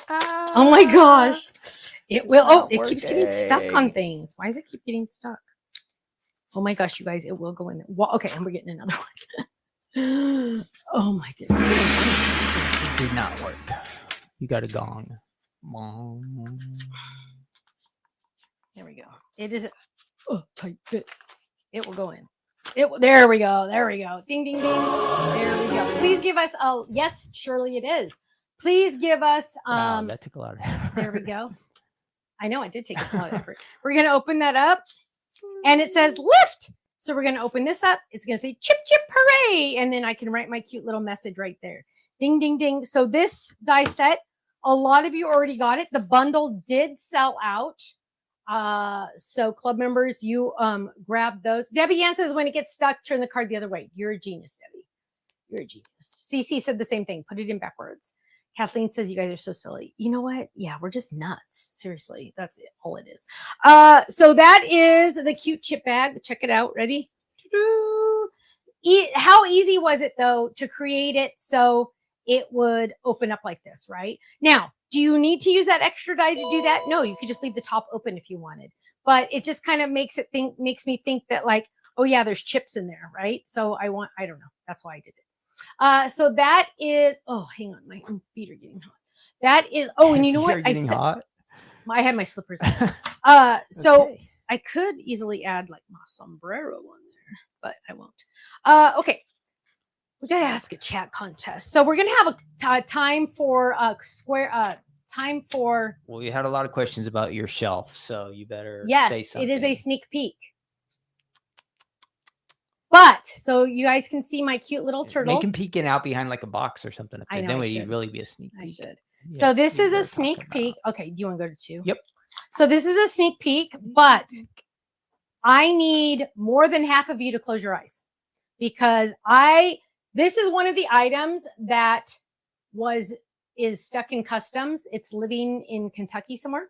Oh my gosh. It will. Oh, it keeps getting stuck on things. Why does it keep getting stuck? Oh my gosh, you guys, it will go in there. Well, okay, and we're getting another one. Oh my goodness.
It did not work. You got a gong. Bong.
There we go. It is tight fit. It will go in. There we go. Ding, ding, ding. There we go. Please give us a yes, surely it is. Please give us
Wow, that took a lot of effort.
There we go. I know it did take a lot of effort. We're gonna open that up. And it says lift. So we're going to open this up. It's going to say chip, chip, hooray. And then I can write my cute little message right there. Ding, ding, ding. So this die set, a lot of you already got it. The bundle did sell out. So club members, you grab those. Debbie Ann says when it gets stuck, turn the card the other way. You're a genius, Debbie. You're a genius. Cece said the same thing. Put it in backwards. Kathleen says you guys are so silly. You know what? Yeah, we're just nuts. Seriously, that's it. All it is. So that is the cute chip bag. Check it out. Ready? How easy was it though to create it so it would open up like this, right? Now, do you need to use that extra die to do that? No, you could just leave the top open if you wanted. But it just kind of makes me think that like, oh yeah, there's chips in there, right? So I don't know. That's why I did it. So that is, oh, hang on, my feet are getting hot. That is, oh, and you know what?
Hot?
I had my slippers on. So
Okay.
I could easily add like my sombrero on there, but I won't. Okay. We got to ask a chat contest. So we're going to have a time for time for.
Well, you had a lot of questions about your shelf, so you better say
Yes,
something.
it is a sneak peek. But so you guys can see my cute little turtle.
Make him peeking out behind like a box or something.
I know,
Then
I
would
should.
really be a sneak peek.
I should.
Yeah,
So this
you
is
know
a
what I'm
sneak
talking
peek.
about.
Okay, do you want to go to 2?
Yep.
So this is a sneak peek, but I need more than half of you to close your eyes because this is one of the items that is stuck in customs. It's living in Kentucky somewhere.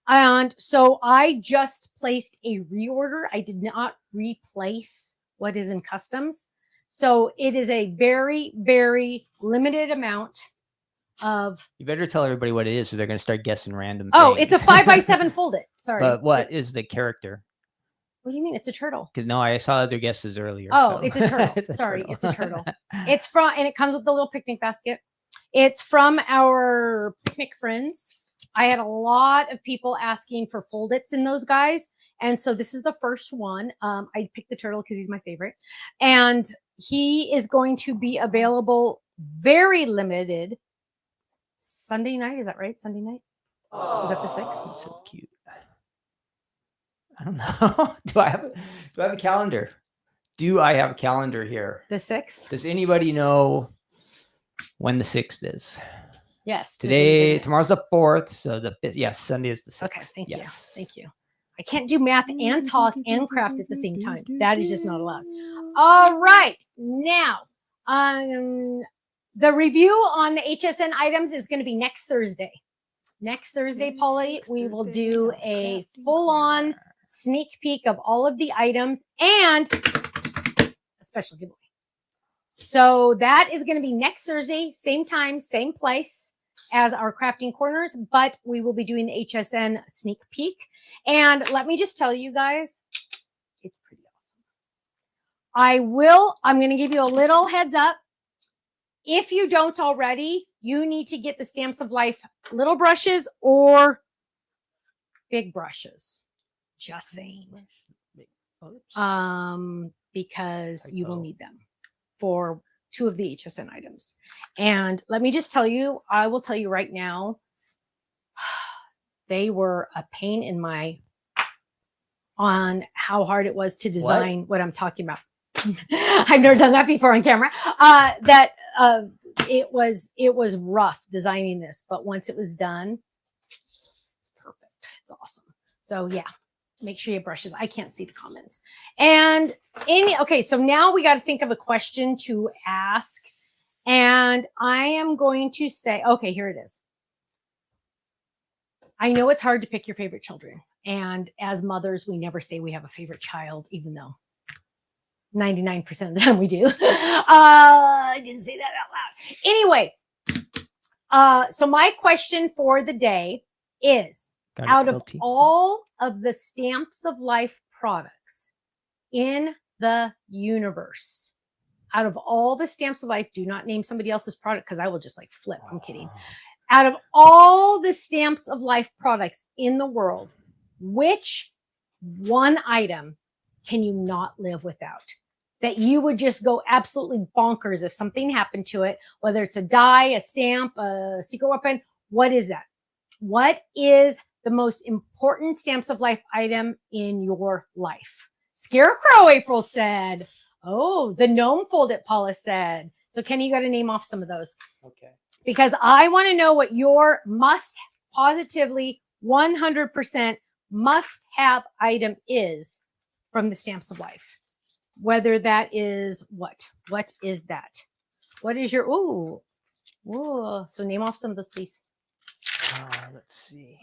And so I just placed a reorder. I did not replace what is in customs. So it is a very, very limited amount of.
You better tell everybody what it is, so they're going to start guessing random.
Oh,
things.
it's a 5x7 fold it. Sorry.
But what is the character?
What do you mean? It's a turtle.
Because no, I saw other guesses earlier.
Oh,
so.
it's a turtle. Sorry, it's a turtle. It's from, and it comes with the little picnic basket. It's from our picnic friends. I had a lot of people asking for fold-its in those guys. And so this is the first one. I picked the turtle because he's my favorite. And he is going to be available very limited Sunday night. Is that right? Sunday night? Is that the 6th?
That's so cute. I don't know. Do I have a calendar? Do I have a calendar here?
The 6th?
Does anybody know when the 6th is?
Yes.
Tomorrow's the 4th. So yes, Sunday is the 6th.
Okay, thank you.
Yes.
Thank you. I can't do math and talk and craft at the same time. That is just not allowed. All right. Now, the review on the HSN items is going to be next Thursday. Next Thursday, Polly, we will do a full-on sneak peek of all of the items and a special giveaway. So that is going to be next Thursday, same time, same place as our crafting corners, but we will be doing the HSN sneak peek. And let me just tell you guys, it's pretty awesome. I'm going to give you a little heads up. If you don't already, you need to get the Stamps of Life little brushes or big brushes. Just saying. Because you will need them for 2 of the HSN items. And let me just tell you, I will tell you right now, they were a pain in on how hard it was to design what I'm talking about. I've never done that before on camera. It was rough designing this, but once it was done, it's perfect. It's awesome. So yeah, make sure you have brushes. I can't see the comments. And okay, so now we got to think of a question to ask. And I am going to say, okay, here it is. I know it's hard to pick your favorite children. And as mothers, we never say we have a favorite child, even though 99% of the time we do. I didn't say that out loud. Anyway, so my question for the day is, out of all of the Stamps of Life products in the universe, out of all the Stamps of Life, do not name somebody else's product because I will just like flip. I'm kidding. Out of all the Stamps of Life products in the world, which one item can you not live without? That you would just go absolutely bonkers if something happened to it, whether it's a die, a stamp, a secret weapon. What is that? What is the most important Stamps of Life item in your life? Scarecrow, April said. Oh, the gnome folded, Paula said. So Kenny, you got to name off some of those.
Okay.
Because I want to know what your positively 100% must-have item is from the Stamps of Life. Whether that is what? What is that? What is your, ooh. So name off some of those, please.
Let's see.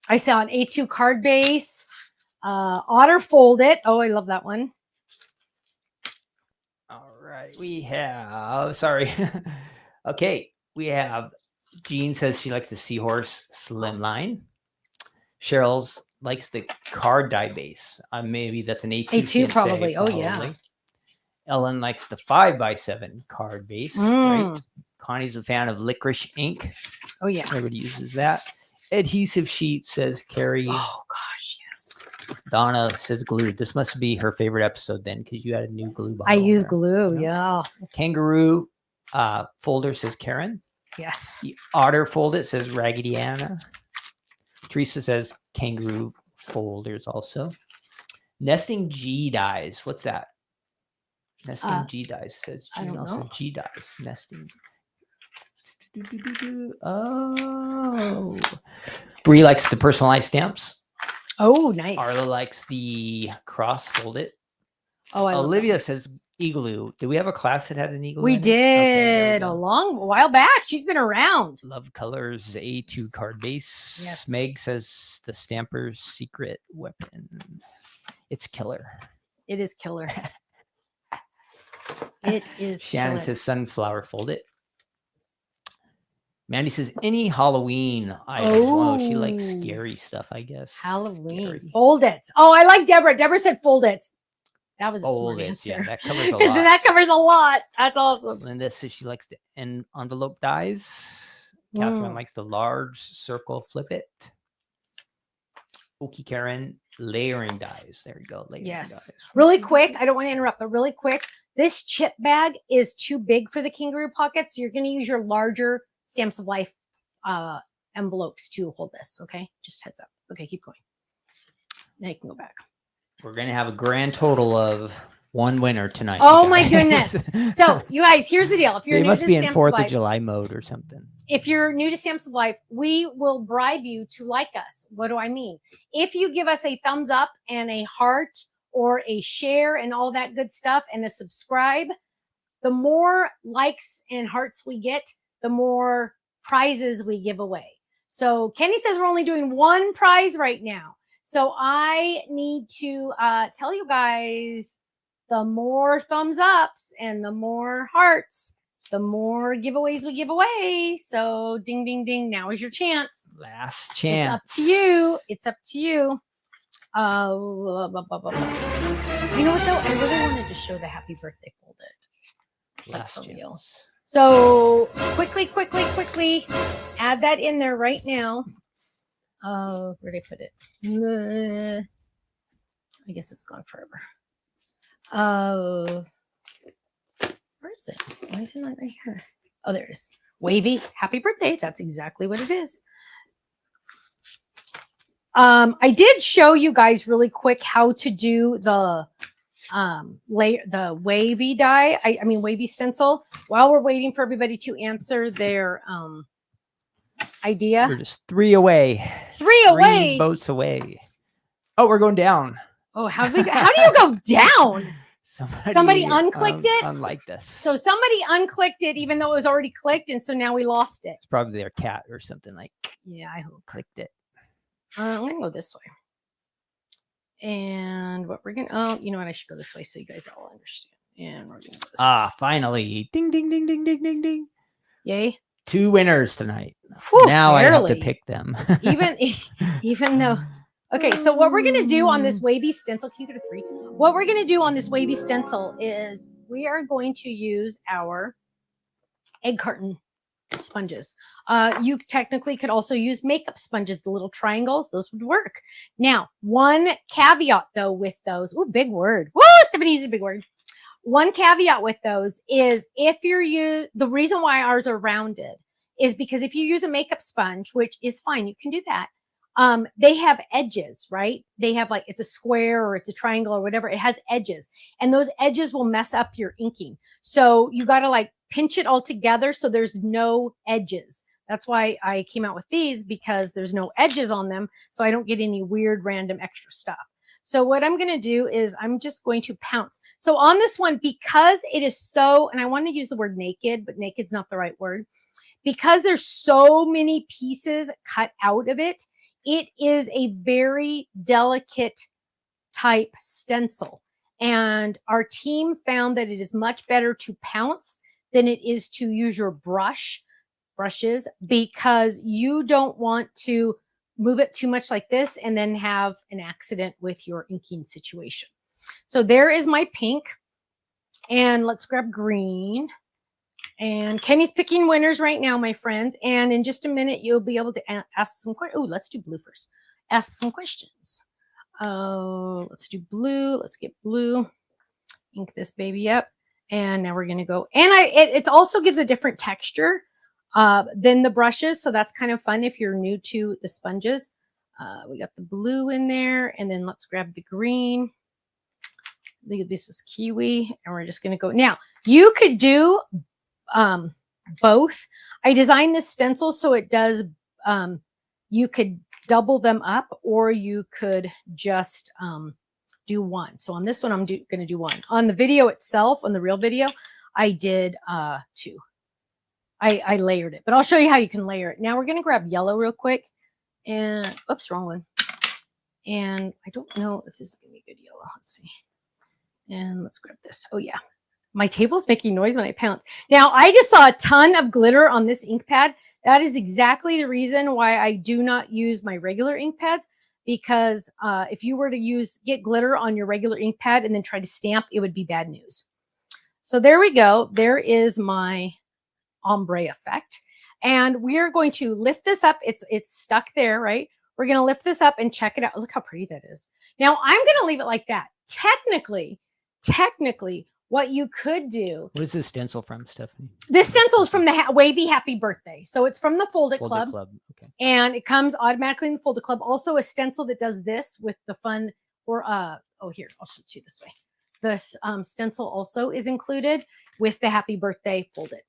I saw an A2 card base. Otter Folded. Oh, I love that one.
All right. We have, sorry. Okay. We have, Jean says she likes the Seahorse Slimline. Cheryl's likes the card die base. Maybe that's an A2.
A2 probably. Oh, yeah.
Ellen likes the 5x7 card base. Right. Connie's a fan of licorice ink.
Oh, yeah.
Everybody uses that. Adhesive sheet, says Carrie.
Oh, gosh, yes.
Donna says glue. This must be her favorite episode then, because you had a new glue bottle.
I use
there.
glue, yeah.
Kangaroo folder, says Karen.
Yes.
The otter folded, says Raggedy Anna. Teresa says kangaroo folders also. Nesting G dies. What's that? Nesting G dies, says
I
Jean.
don't
Also
know.
G dies. Nesting. Oh. Bree likes the personalized stamps.
Oh, nice.
Arla likes the cross folded.
Oh, I love
Olivia says igloo. Did we have a class that had an igloo?
we
in it? Okay, there we
did
go.
a long while back. She's been around.
Love colors, A2 card base.
Yes.
Meg says the Stamper's secret weapon. It's killer.
It is killer. It is
Shannon
killer.
says sunflower folded. Mandy says any Halloween items. Oh, she likes
Oh.
scary stuff, I guess.
Halloween.
Scary.
Folded. Oh, I like Deborah. Deborah said folded. That was a smart
Folded.
answer.
Yeah, that covers a
Because
lot.
that covers a lot. That's awesome.
Linda says she likes the envelope dies. Catherine likes the large circle flip it. Okie Karen, layering dies. There you go. Layering
Yes.
dies.
Really quick. I don't want to interrupt, but really quick. This chip bag is too big for the kangaroo pocket. So you're going to use your larger Stamps of Life envelopes to hold this. Okay. Just heads up. Okay. Keep going. Now you can go back.
We're going to have a grand total of one winner tonight.
Oh
you
my
guys.
goodness. So you guys, here's the deal. If you're
They
new
must
to
be in
Stamps
4th
of
of
Life,
July mode or something.
if you're new to Stamps of Life, we will bribe you to like us. What do I mean? If you give us a thumbs up and a heart or a share and all that good stuff and a subscribe, the more likes and hearts we get, the more prizes we give away. So Kenny says we're only doing one prize right now. So I need to tell you guys, the more thumbs ups and the more hearts, the more giveaways we give away. So ding, ding, ding. Now is your chance.
Last
It's
chance.
up to you. It's up to you. You know what though? I really wanted to show the happy birthday folded.
Last
for real.
chance.
So quickly, add that in there right now. Where'd I put it? I guess it's gone forever. Where is it? Why is it not right here? Oh, there it is. Wavy, happy birthday. That's exactly what it is. I did show you guys really quick how to do the wavy die. I mean wavy stencil. While we're waiting for everybody to answer their idea.
We're just 3 away.
3 away.
3 votes away. Oh, we're going down.
Oh, how do you go down? Somebody unclicked it?
Unliked us.
So somebody unclicked it even though it was already clicked, and so now we lost it.
It's probably their cat or something like
Yeah, I hope.
clicked it.
I'm gonna go this way. And what we're gonna you know what, I should go this way so you guys all understand. And we're gonna go this way.
Finally. Ding ding ding ding ding ding ding.
Yay.
2 winners tonight.
Whew,
now I have to
barely.
pick them.
even though. Okay, so what we're gonna do on this wavy stencil, can you go to 3? What we're gonna do on this wavy stencil is we are going to use our egg carton sponges. You technically could also use makeup sponges, the little triangles, those would work. Now, one caveat though with those, ooh, big word. Woo, Stephanie uses a big word. One caveat with those is if you're the reason why ours are rounded is because if you use a makeup sponge, which is fine, you can do that. they have edges, right? They have like, it's a square or it's a triangle or whatever. It has edges, and those edges will mess up your inking. So you got to like pinch it all together so there's no edges. That's why I came out with these, because there's no edges on them. So I don't get any weird random extra stuff. So what I'm going to do is I'm just going to pounce. So on this one, because it is so, and I want to use the word naked, but naked's not the right word, because there's so many pieces cut out of it, it is a very delicate type stencil. And our team found that it is much better to pounce than it is to use your brushes, because you don't want to move it too much like this and then have an accident with your inking situation. So there is my pink, and let's grab green. And Kenny's picking winners right now, my friends. And in just a minute, you'll be able to ask some questions. Oh, let's do blue first. Ask some questions. Let's do blue. Let's get blue. Ink this baby up. And now we're going to go. And it also gives a different texture than the brushes. So that's kind of fun if you're new to the sponges. We got the blue in there. And then let's grab the green. This is kiwi. And we're just going to go. Now, you could do both. I designed this stencil so it does, you could double them up, or you could just do one. So on this one, I'm going to do one. On the video itself, on the real video, I did two. I layered it, but I'll show you how you can layer it. Now we're going to grab yellow real quick, and oops, wrong one. And I don't know if this is going to be good yellow. Let's see. And let's grab this. Oh yeah. My table's making noise when I pounce. Get I just saw a ton of glitter on this ink pad. That is exactly the reason why I do not use my regular ink pads, because if you were to get glitter on your regular ink pad and then try to stamp, it would be bad news. So there we go. There is my ombre effect. And we are going to lift this up. It's stuck there, right? We're going to lift this up and check it out. Look how pretty that is. Now I'm going to leave it like that. Technically, what you could do.
What is this stencil from, Stephanie?
This stencil is from the Wavy Happy Birthday. So it's from the Fold It
Fold It
Club.
Club. Okay.
And it comes automatically in the Fold It Club. Also a stencil that does this with the fun, or oh, here, I'll show it to you this way. This stencil also is included with the Happy Birthday Fold It.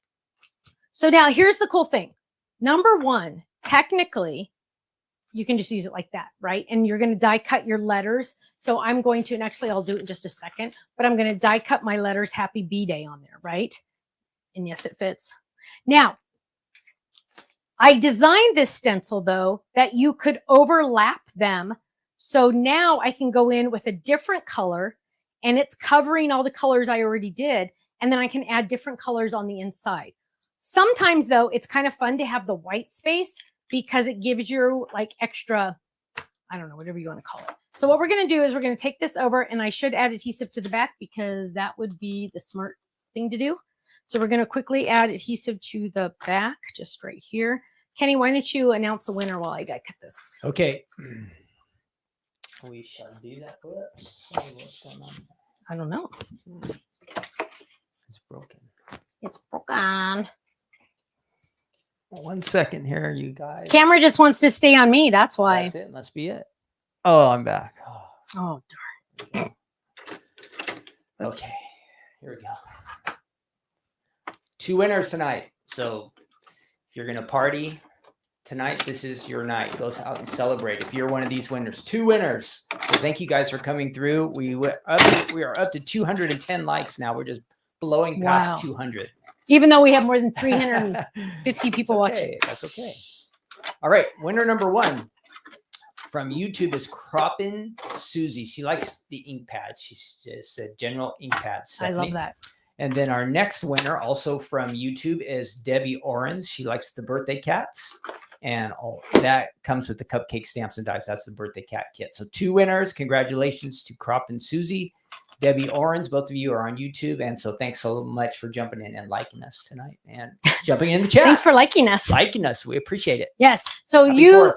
So now here's the cool thing. Number one, technically, you can just use it like that, right? And you're going to die cut your letters. So I'm going to, and actually I'll do it in just a second, but I'm going to die cut my letters Happy B-Day on there, right? And yes, it fits. Now, I designed this stencil though, that you could overlap them. So now I can go in with a different color, and it's covering all the colors I already did. And then I can add different colors on the inside. Sometimes though, it's kind of fun to have the white space, because it gives you like extra, I don't know, whatever you want to call it. So what we're going to do is we're going to take this over, and I should add adhesive to the back, because that would be the smart thing to do. So we're going to quickly add adhesive to the back, just right here. Kenny, why don't you announce a winner while I die cut this?
Okay. We shall do that. What's going on?
I don't know.
It's broken.
It's broken.
1 second here, you guys.
Camera just wants to stay on me. That's why.
That's it. Must be it. Oh, I'm back.
Oh, darn.
Okay. Here we go. 2 winners tonight. So if you're going to party tonight, this is your night. Go out and celebrate. If you're one of these winners, 2 winners. So thank you guys for coming through. We are up to 210 likes now. We're just blowing past 200.
Even though we have more than 350 people watching.
That's okay. All right. Winner number 1 from YouTube is Croppin' Susie. She likes the ink pads. She just said general ink pads. Stephanie.
I love that.
And then our next winner, also from YouTube, is Debbie Orange. She likes the birthday cats. And all that comes with the cupcake stamps and dice. That's the birthday cat kit. So 2 winners. Congratulations to Croppin' Susie. Debbie Orange, both of you are on YouTube. And so thanks so much for jumping in and liking us tonight and jumping in the chat.
Thanks for liking us.
Liking us. We appreciate it.
Yes. So
Happy
you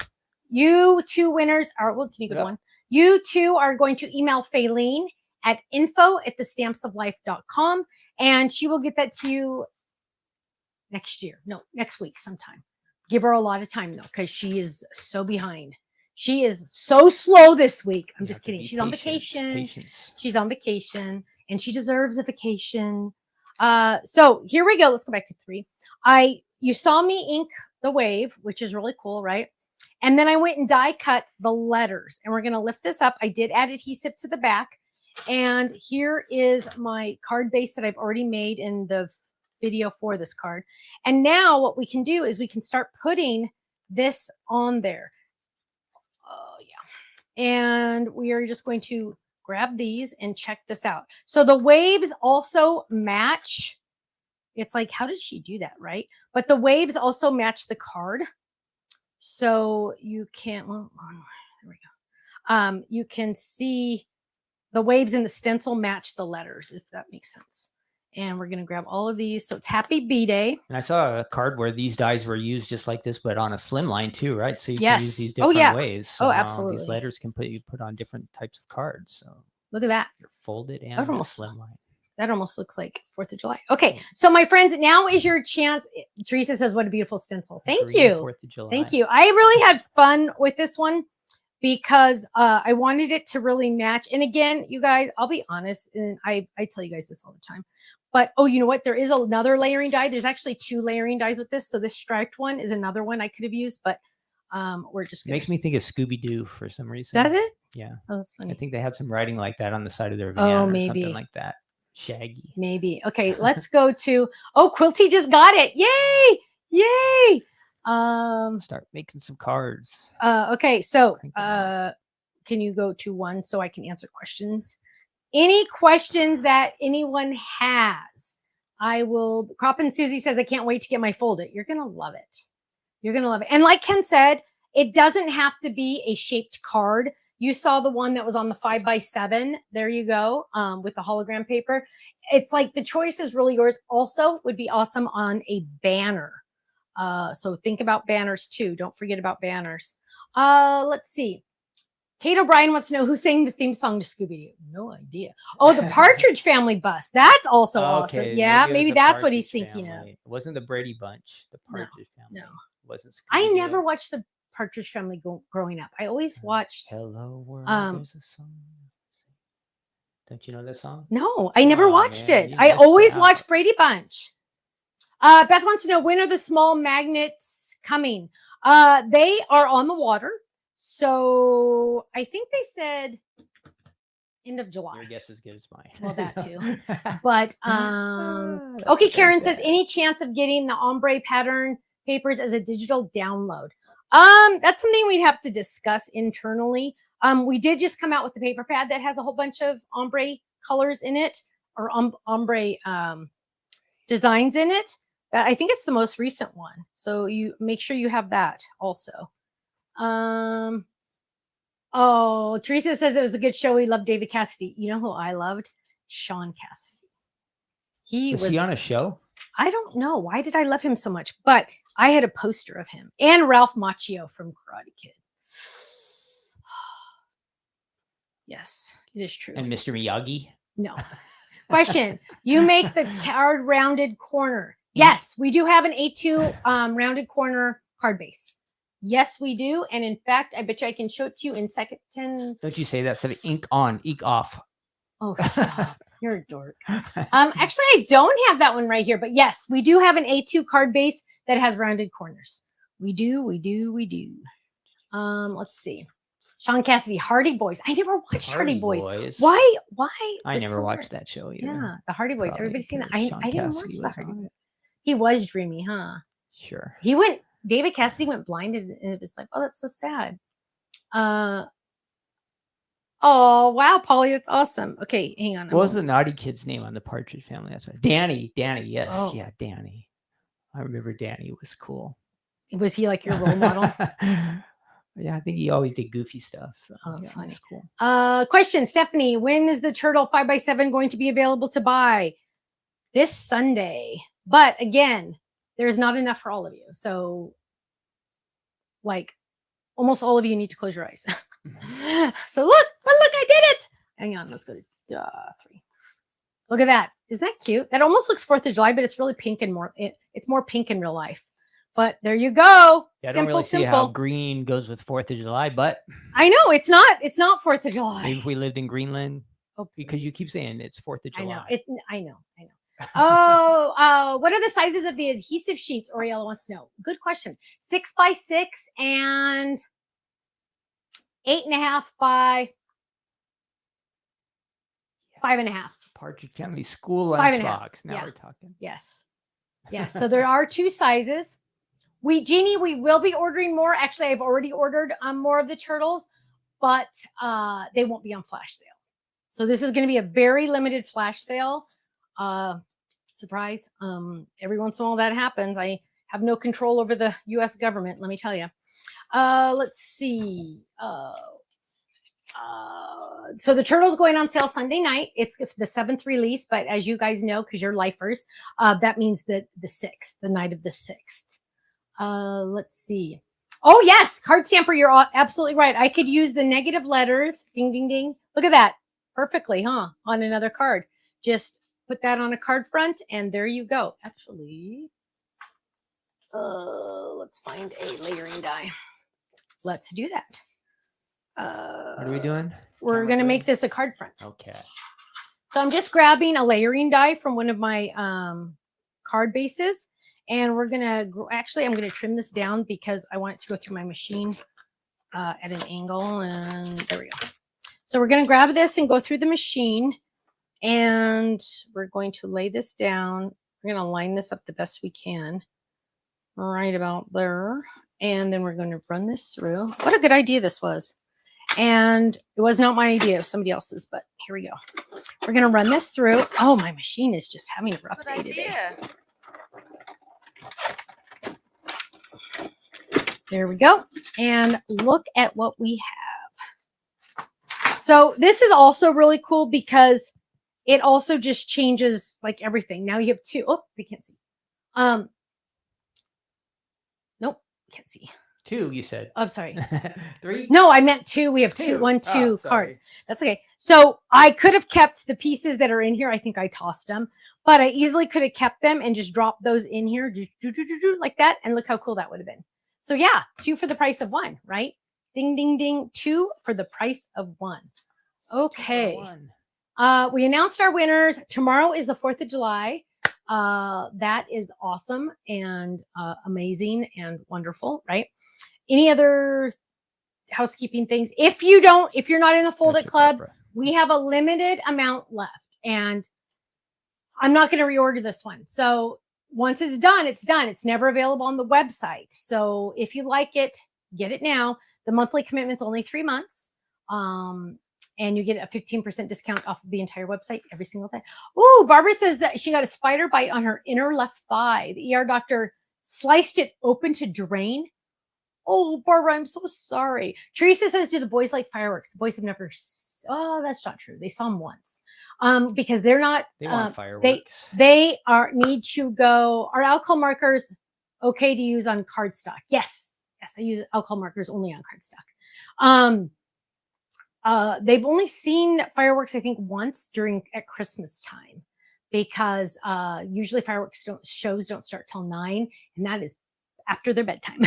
4th.
2 winners are, well, can you go one? You 2 are going to email Faylene at info@thestampsoflife.com, and she will get that to you next week sometime. Give her a lot of time though, because she is so behind. She is so slow this week. I'm
You
just
have to
kidding.
be
She's on
patient.
vacation.
Patience.
She's on vacation and she deserves a vacation. So here we go. Let's go back to 3. You saw me ink the wave, which is really cool, right? And then I went and die cut the letters, and we're going to lift this up. I did add adhesive to the back. And here is my card base that I've already made in the video for this card. And now what we can do is we can start putting this on there. Oh yeah. And we are just going to grab these and check this out. So the waves also match. It's like, how did she do that, right? But the waves also match the card. So you can't, well, there we go. You can see the waves in the stencil match the letters, if that makes sense. And we're going to grab all of these. So it's Happy B-Day.
And I saw a card where these dies were used just like this, but on a slim line too, right? So you can
Yes.
use these
Oh,
different
yeah.
ways.
Oh,
So
absolutely.
these letters can you put on different types of cards. So
Look at that.
they're folded and
That almost-
slim line.
That almost looks like 4th of July. Okay. So my friends, now is your chance. Teresa says, what a beautiful stencil. Thank
Green
you.
4th of July.
Thank you. I really had fun with this one because I wanted it to really match. And again, you guys, I'll be honest, and I tell you guys this all the time. But, oh, you know what? There is another layering die. There's actually 2 layering dies with this. So this striped one is another one I could have used, but we're just going to.
Makes me think of Scooby-Doo for some reason.
Does it?
Yeah.
Oh, that's funny.
I think they had some writing like that on the side of their van
Oh,
or
maybe.
something like that. Shaggy.
Maybe. Okay, let's go to, oh, Quilty just got it. Yay! Yay!
Start making some cards.
Okay, so
Crank them out.
can you go to 1 so I can answer questions? Any questions that anyone has? I will. Crop and Susie says, I can't wait to get my fold it. You're going to love it. You're going to love it. And like Ken said, it doesn't have to be a shaped card. You saw the one that was on the 5x7. There you go. With the hologram paper. It's like the choice is really yours. Also would be awesome on a banner. So think about banners too. Don't forget about banners. Let's see. Kate O'Brien wants to know who sang the theme song to Scooby-Doo. No idea. Oh, the Partridge Family bus. That's also awesome. Yeah,
it
maybe
was the
that's what he's
Partridge
thinking of.
Family. It wasn't the Brady Bunch. The
No,
Partridge Family.
no.
It wasn't
I
Scooby-Doo.
never watched the Partridge Family growing up. I always watched.
Hello World. There's a song. Don't you know that song?
No, I never
Aw,
watched
man,
it.
you
I
missed
always
out.
watched Brady Bunch. Beth wants to know, when are the small magnets coming? They are on the water. So I think they said end of July.
Your guess is as good as mine.
Well, that too. But
That's
okay,
what I
Karen says,
said.
any chance of getting the ombre pattern papers as a digital download? That's something we'd have to discuss internally. We did just come out with the paper pad that has a whole bunch of ombre colors in it, or ombre designs in it. I think it's the most recent one. So you make sure you have that also. Oh, Teresa says it was a good show. We loved David Cassidy. You know who I loved? Sean Cassidy.
Was he on a show?
I don't know. Why did I love him so much? But I had a poster of him and Ralph Macchio from Karate Kid. Yes, it is true.
And Mr. Miyagi?
No. Question. You make the card rounded corner. Yes, we do have an A2 rounded corner card base. Yes, we do. And in fact, I bet you I can show it to you in second 10.
Don't you say that? Instead of ink on, ink off.
Oh, stop. You're a dork. Actually, I don't have that one right here. But yes, we do have an A2 card base that has rounded corners. We do. Let's see. Sean Cassidy, Hardy Boys. I never watched Hardy Boys. Why?
I
It's
never
so
watched
hard.
that show either.
Yeah, the Hardy Boys.
Probably
Everybody's seen that.
because
I
Sean
didn't watch
Cassidy
the
was
Hardy
on
Boys.
it.
He was dreamy, huh?
Sure.
David Cassidy went blind, and it was like, oh, that's so sad. Oh, wow, Polly, that's awesome. Okay, hang on.
What was the naughty kid's name on the Partridge Family? That's right. Danny, yes.
Oh.
Yeah, Danny. I remember Danny was cool.
Was he like your role model?
Yeah, I think he always did goofy stuff. So
Oh, that's funny.
it was cool.
Question, Stephanie, when is the Turtle 5x7 going to be available to buy? This Sunday. But again, there's not enough for all of you. So, like, almost all of you need to close your eyes. So look, I did it. Hang on, let's go to 3. Look at that. Isn't that cute? That almost looks 4th of July, but it's really pink and more, it's more pink in real life. But there you go.
Yeah, I don't
Simple,
really see
simple.
how green goes with 4th of July, but
I know it's not 4th of July.
maybe if we lived in Greenland,
Oh,
because you
please.
keep saying it's 4th of
I know
July.
it. I know. Oh, what are the sizes of the adhesive sheets? Oriella wants to know. Good question. 6 by 6 and 8.5 by 5.5.
Partridge Family School
5.5.
lunchbox. Now
Yeah.
we're talking.
Yes. Yes. So there are 2 sizes. Jeannie, we will be ordering more. Actually, I've already ordered more of the turtles, but they won't be on flash sale. So this is going to be a very limited flash sale. Surprise. Every once in a while that happens. I have no control over the US government, let me tell you. Let's see. So the turtle's going on sale Sunday night. It's the 7th release, but as you guys know, because you're lifers, that means the 6th, the night of the 6th. Let's see. Oh yes, card stamper, you're absolutely right. I could use the negative letters. Ding, ding, ding. Look at that. Perfectly, huh? On another card. Just put that on a card front, and there you go. Actually, let's find a layering die. Let's do that.
What are we doing?
We're going to make this a card front.
Okay.
So I'm just grabbing a layering die from one of my card bases. And we're going to, actually, I'm going to trim this down because I want it to go through my machine at an angle. And there we go. So we're going to grab this and go through the machine. And we're going to lay this down. We're going to line this up the best we can. Right about there. And then we're going to run this through. What a good idea this was. And it was not my idea, it was somebody else's, but here we go. We're going to run this through. Oh, my machine is just having a rough day today. There we go. And look at what we have. So this is also really cool because it also just changes like everything. Now you have 2. Oh, we can't see. Nope, can't see.
2, you said.
I'm sorry.
3?
No, I meant 2. We have 2 cards. That's okay. So I could have kept the pieces that are in here. I think I tossed them, but I easily could have kept them and just dropped those in here like that. And look how cool that would have been. So yeah, 2 for the price of 1, right? Ding, ding, ding. 2 for the price of 1. Okay. We announced our winners. Tomorrow is the 4th of July. That is awesome and amazing and wonderful, right? Any other housekeeping things? If you're not in the Fold It Club, we have a limited amount left, and I'm not going to reorder this one. So once it's done, it's done. It's never available on the website. So if you like it, get it now. The monthly commitment's only 3 months. And you get a 15% discount off of the entire website every single day. Oh, Barbara says that she got a spider bite on her inner left thigh. The ER doctor sliced it open to drain. Oh, Barbara, I'm so sorry. Teresa says, do the boys like fireworks? The boys have never. Oh, that's not true. They saw them once. Because they're not.
They want fireworks.
They need to go. Are alcohol markers okay to use on cardstock? Yes. Yes, I use alcohol markers only on cardstock. They've only seen fireworks, I think, once at Christmas time, because usually fireworks shows don't start till 9, and that is after their bedtime.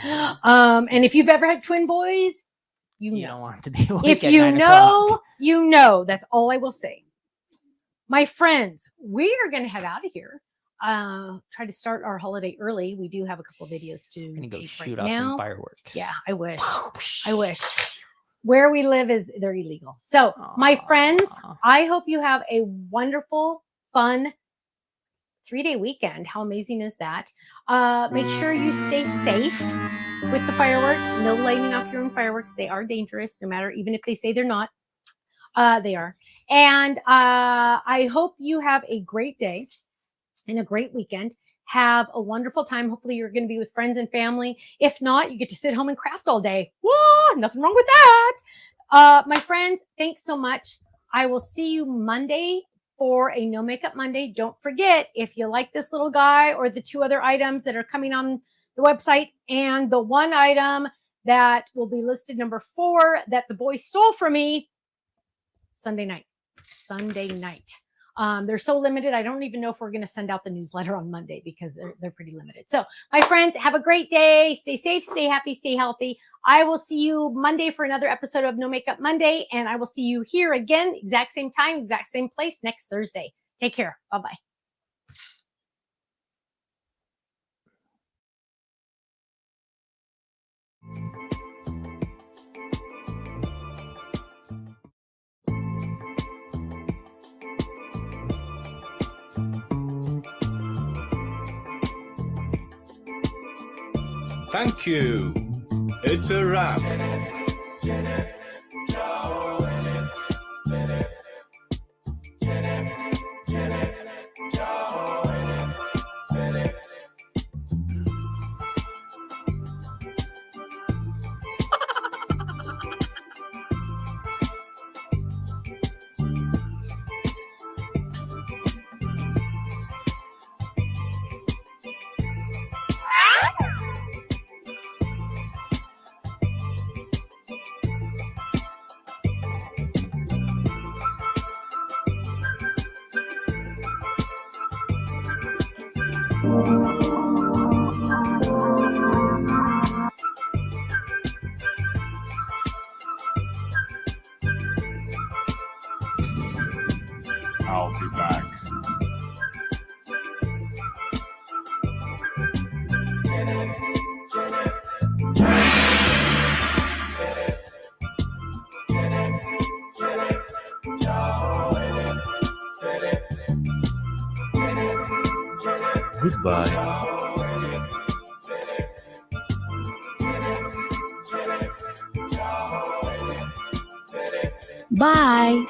And if you've ever had twin boys, you don't want to be awake
if
at 9 o'clock. You know. That's all I will say. My friends, we are going to head out of here. Try to start our holiday early. We do have a couple of videos to
go
take
shoot
right
off
now.
Some fireworks.
Yeah, I wish. I wish. Where we live they're illegal. So my friends, I hope you have a wonderful, fun 3-day weekend. How amazing is that? Make sure you stay safe with the fireworks. No lighting off your own fireworks. They are dangerous, no matter, even if they say they're not. They are. And I hope you have a great day and a great weekend. Have a wonderful time. Hopefully you're going to be with friends and family. If not, you get to sit home and craft all day. Whoa, nothing wrong with that. My friends, thanks so much. I will see you Monday for a No Makeup Monday. Don't forget, if you like this little guy or the 2 other items that are coming on the website and the 1 item that will be listed number 4 that the boy stole from me, Sunday night. They're so limited. I don't even know if we're going to send out the newsletter on Monday because they're pretty limited. So my friends, have a great day. Stay safe, stay happy, stay healthy. I will see you Monday for another episode of No Makeup Monday. And I will see you here again, exact same time, exact same place next Thursday. Take care. Bye-bye.
Thank you. It's a wrap. I'll be back. Goodbye.
Bye.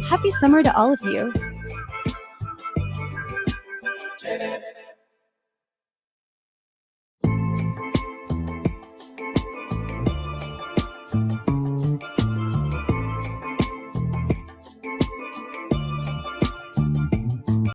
Happy summer to all of you.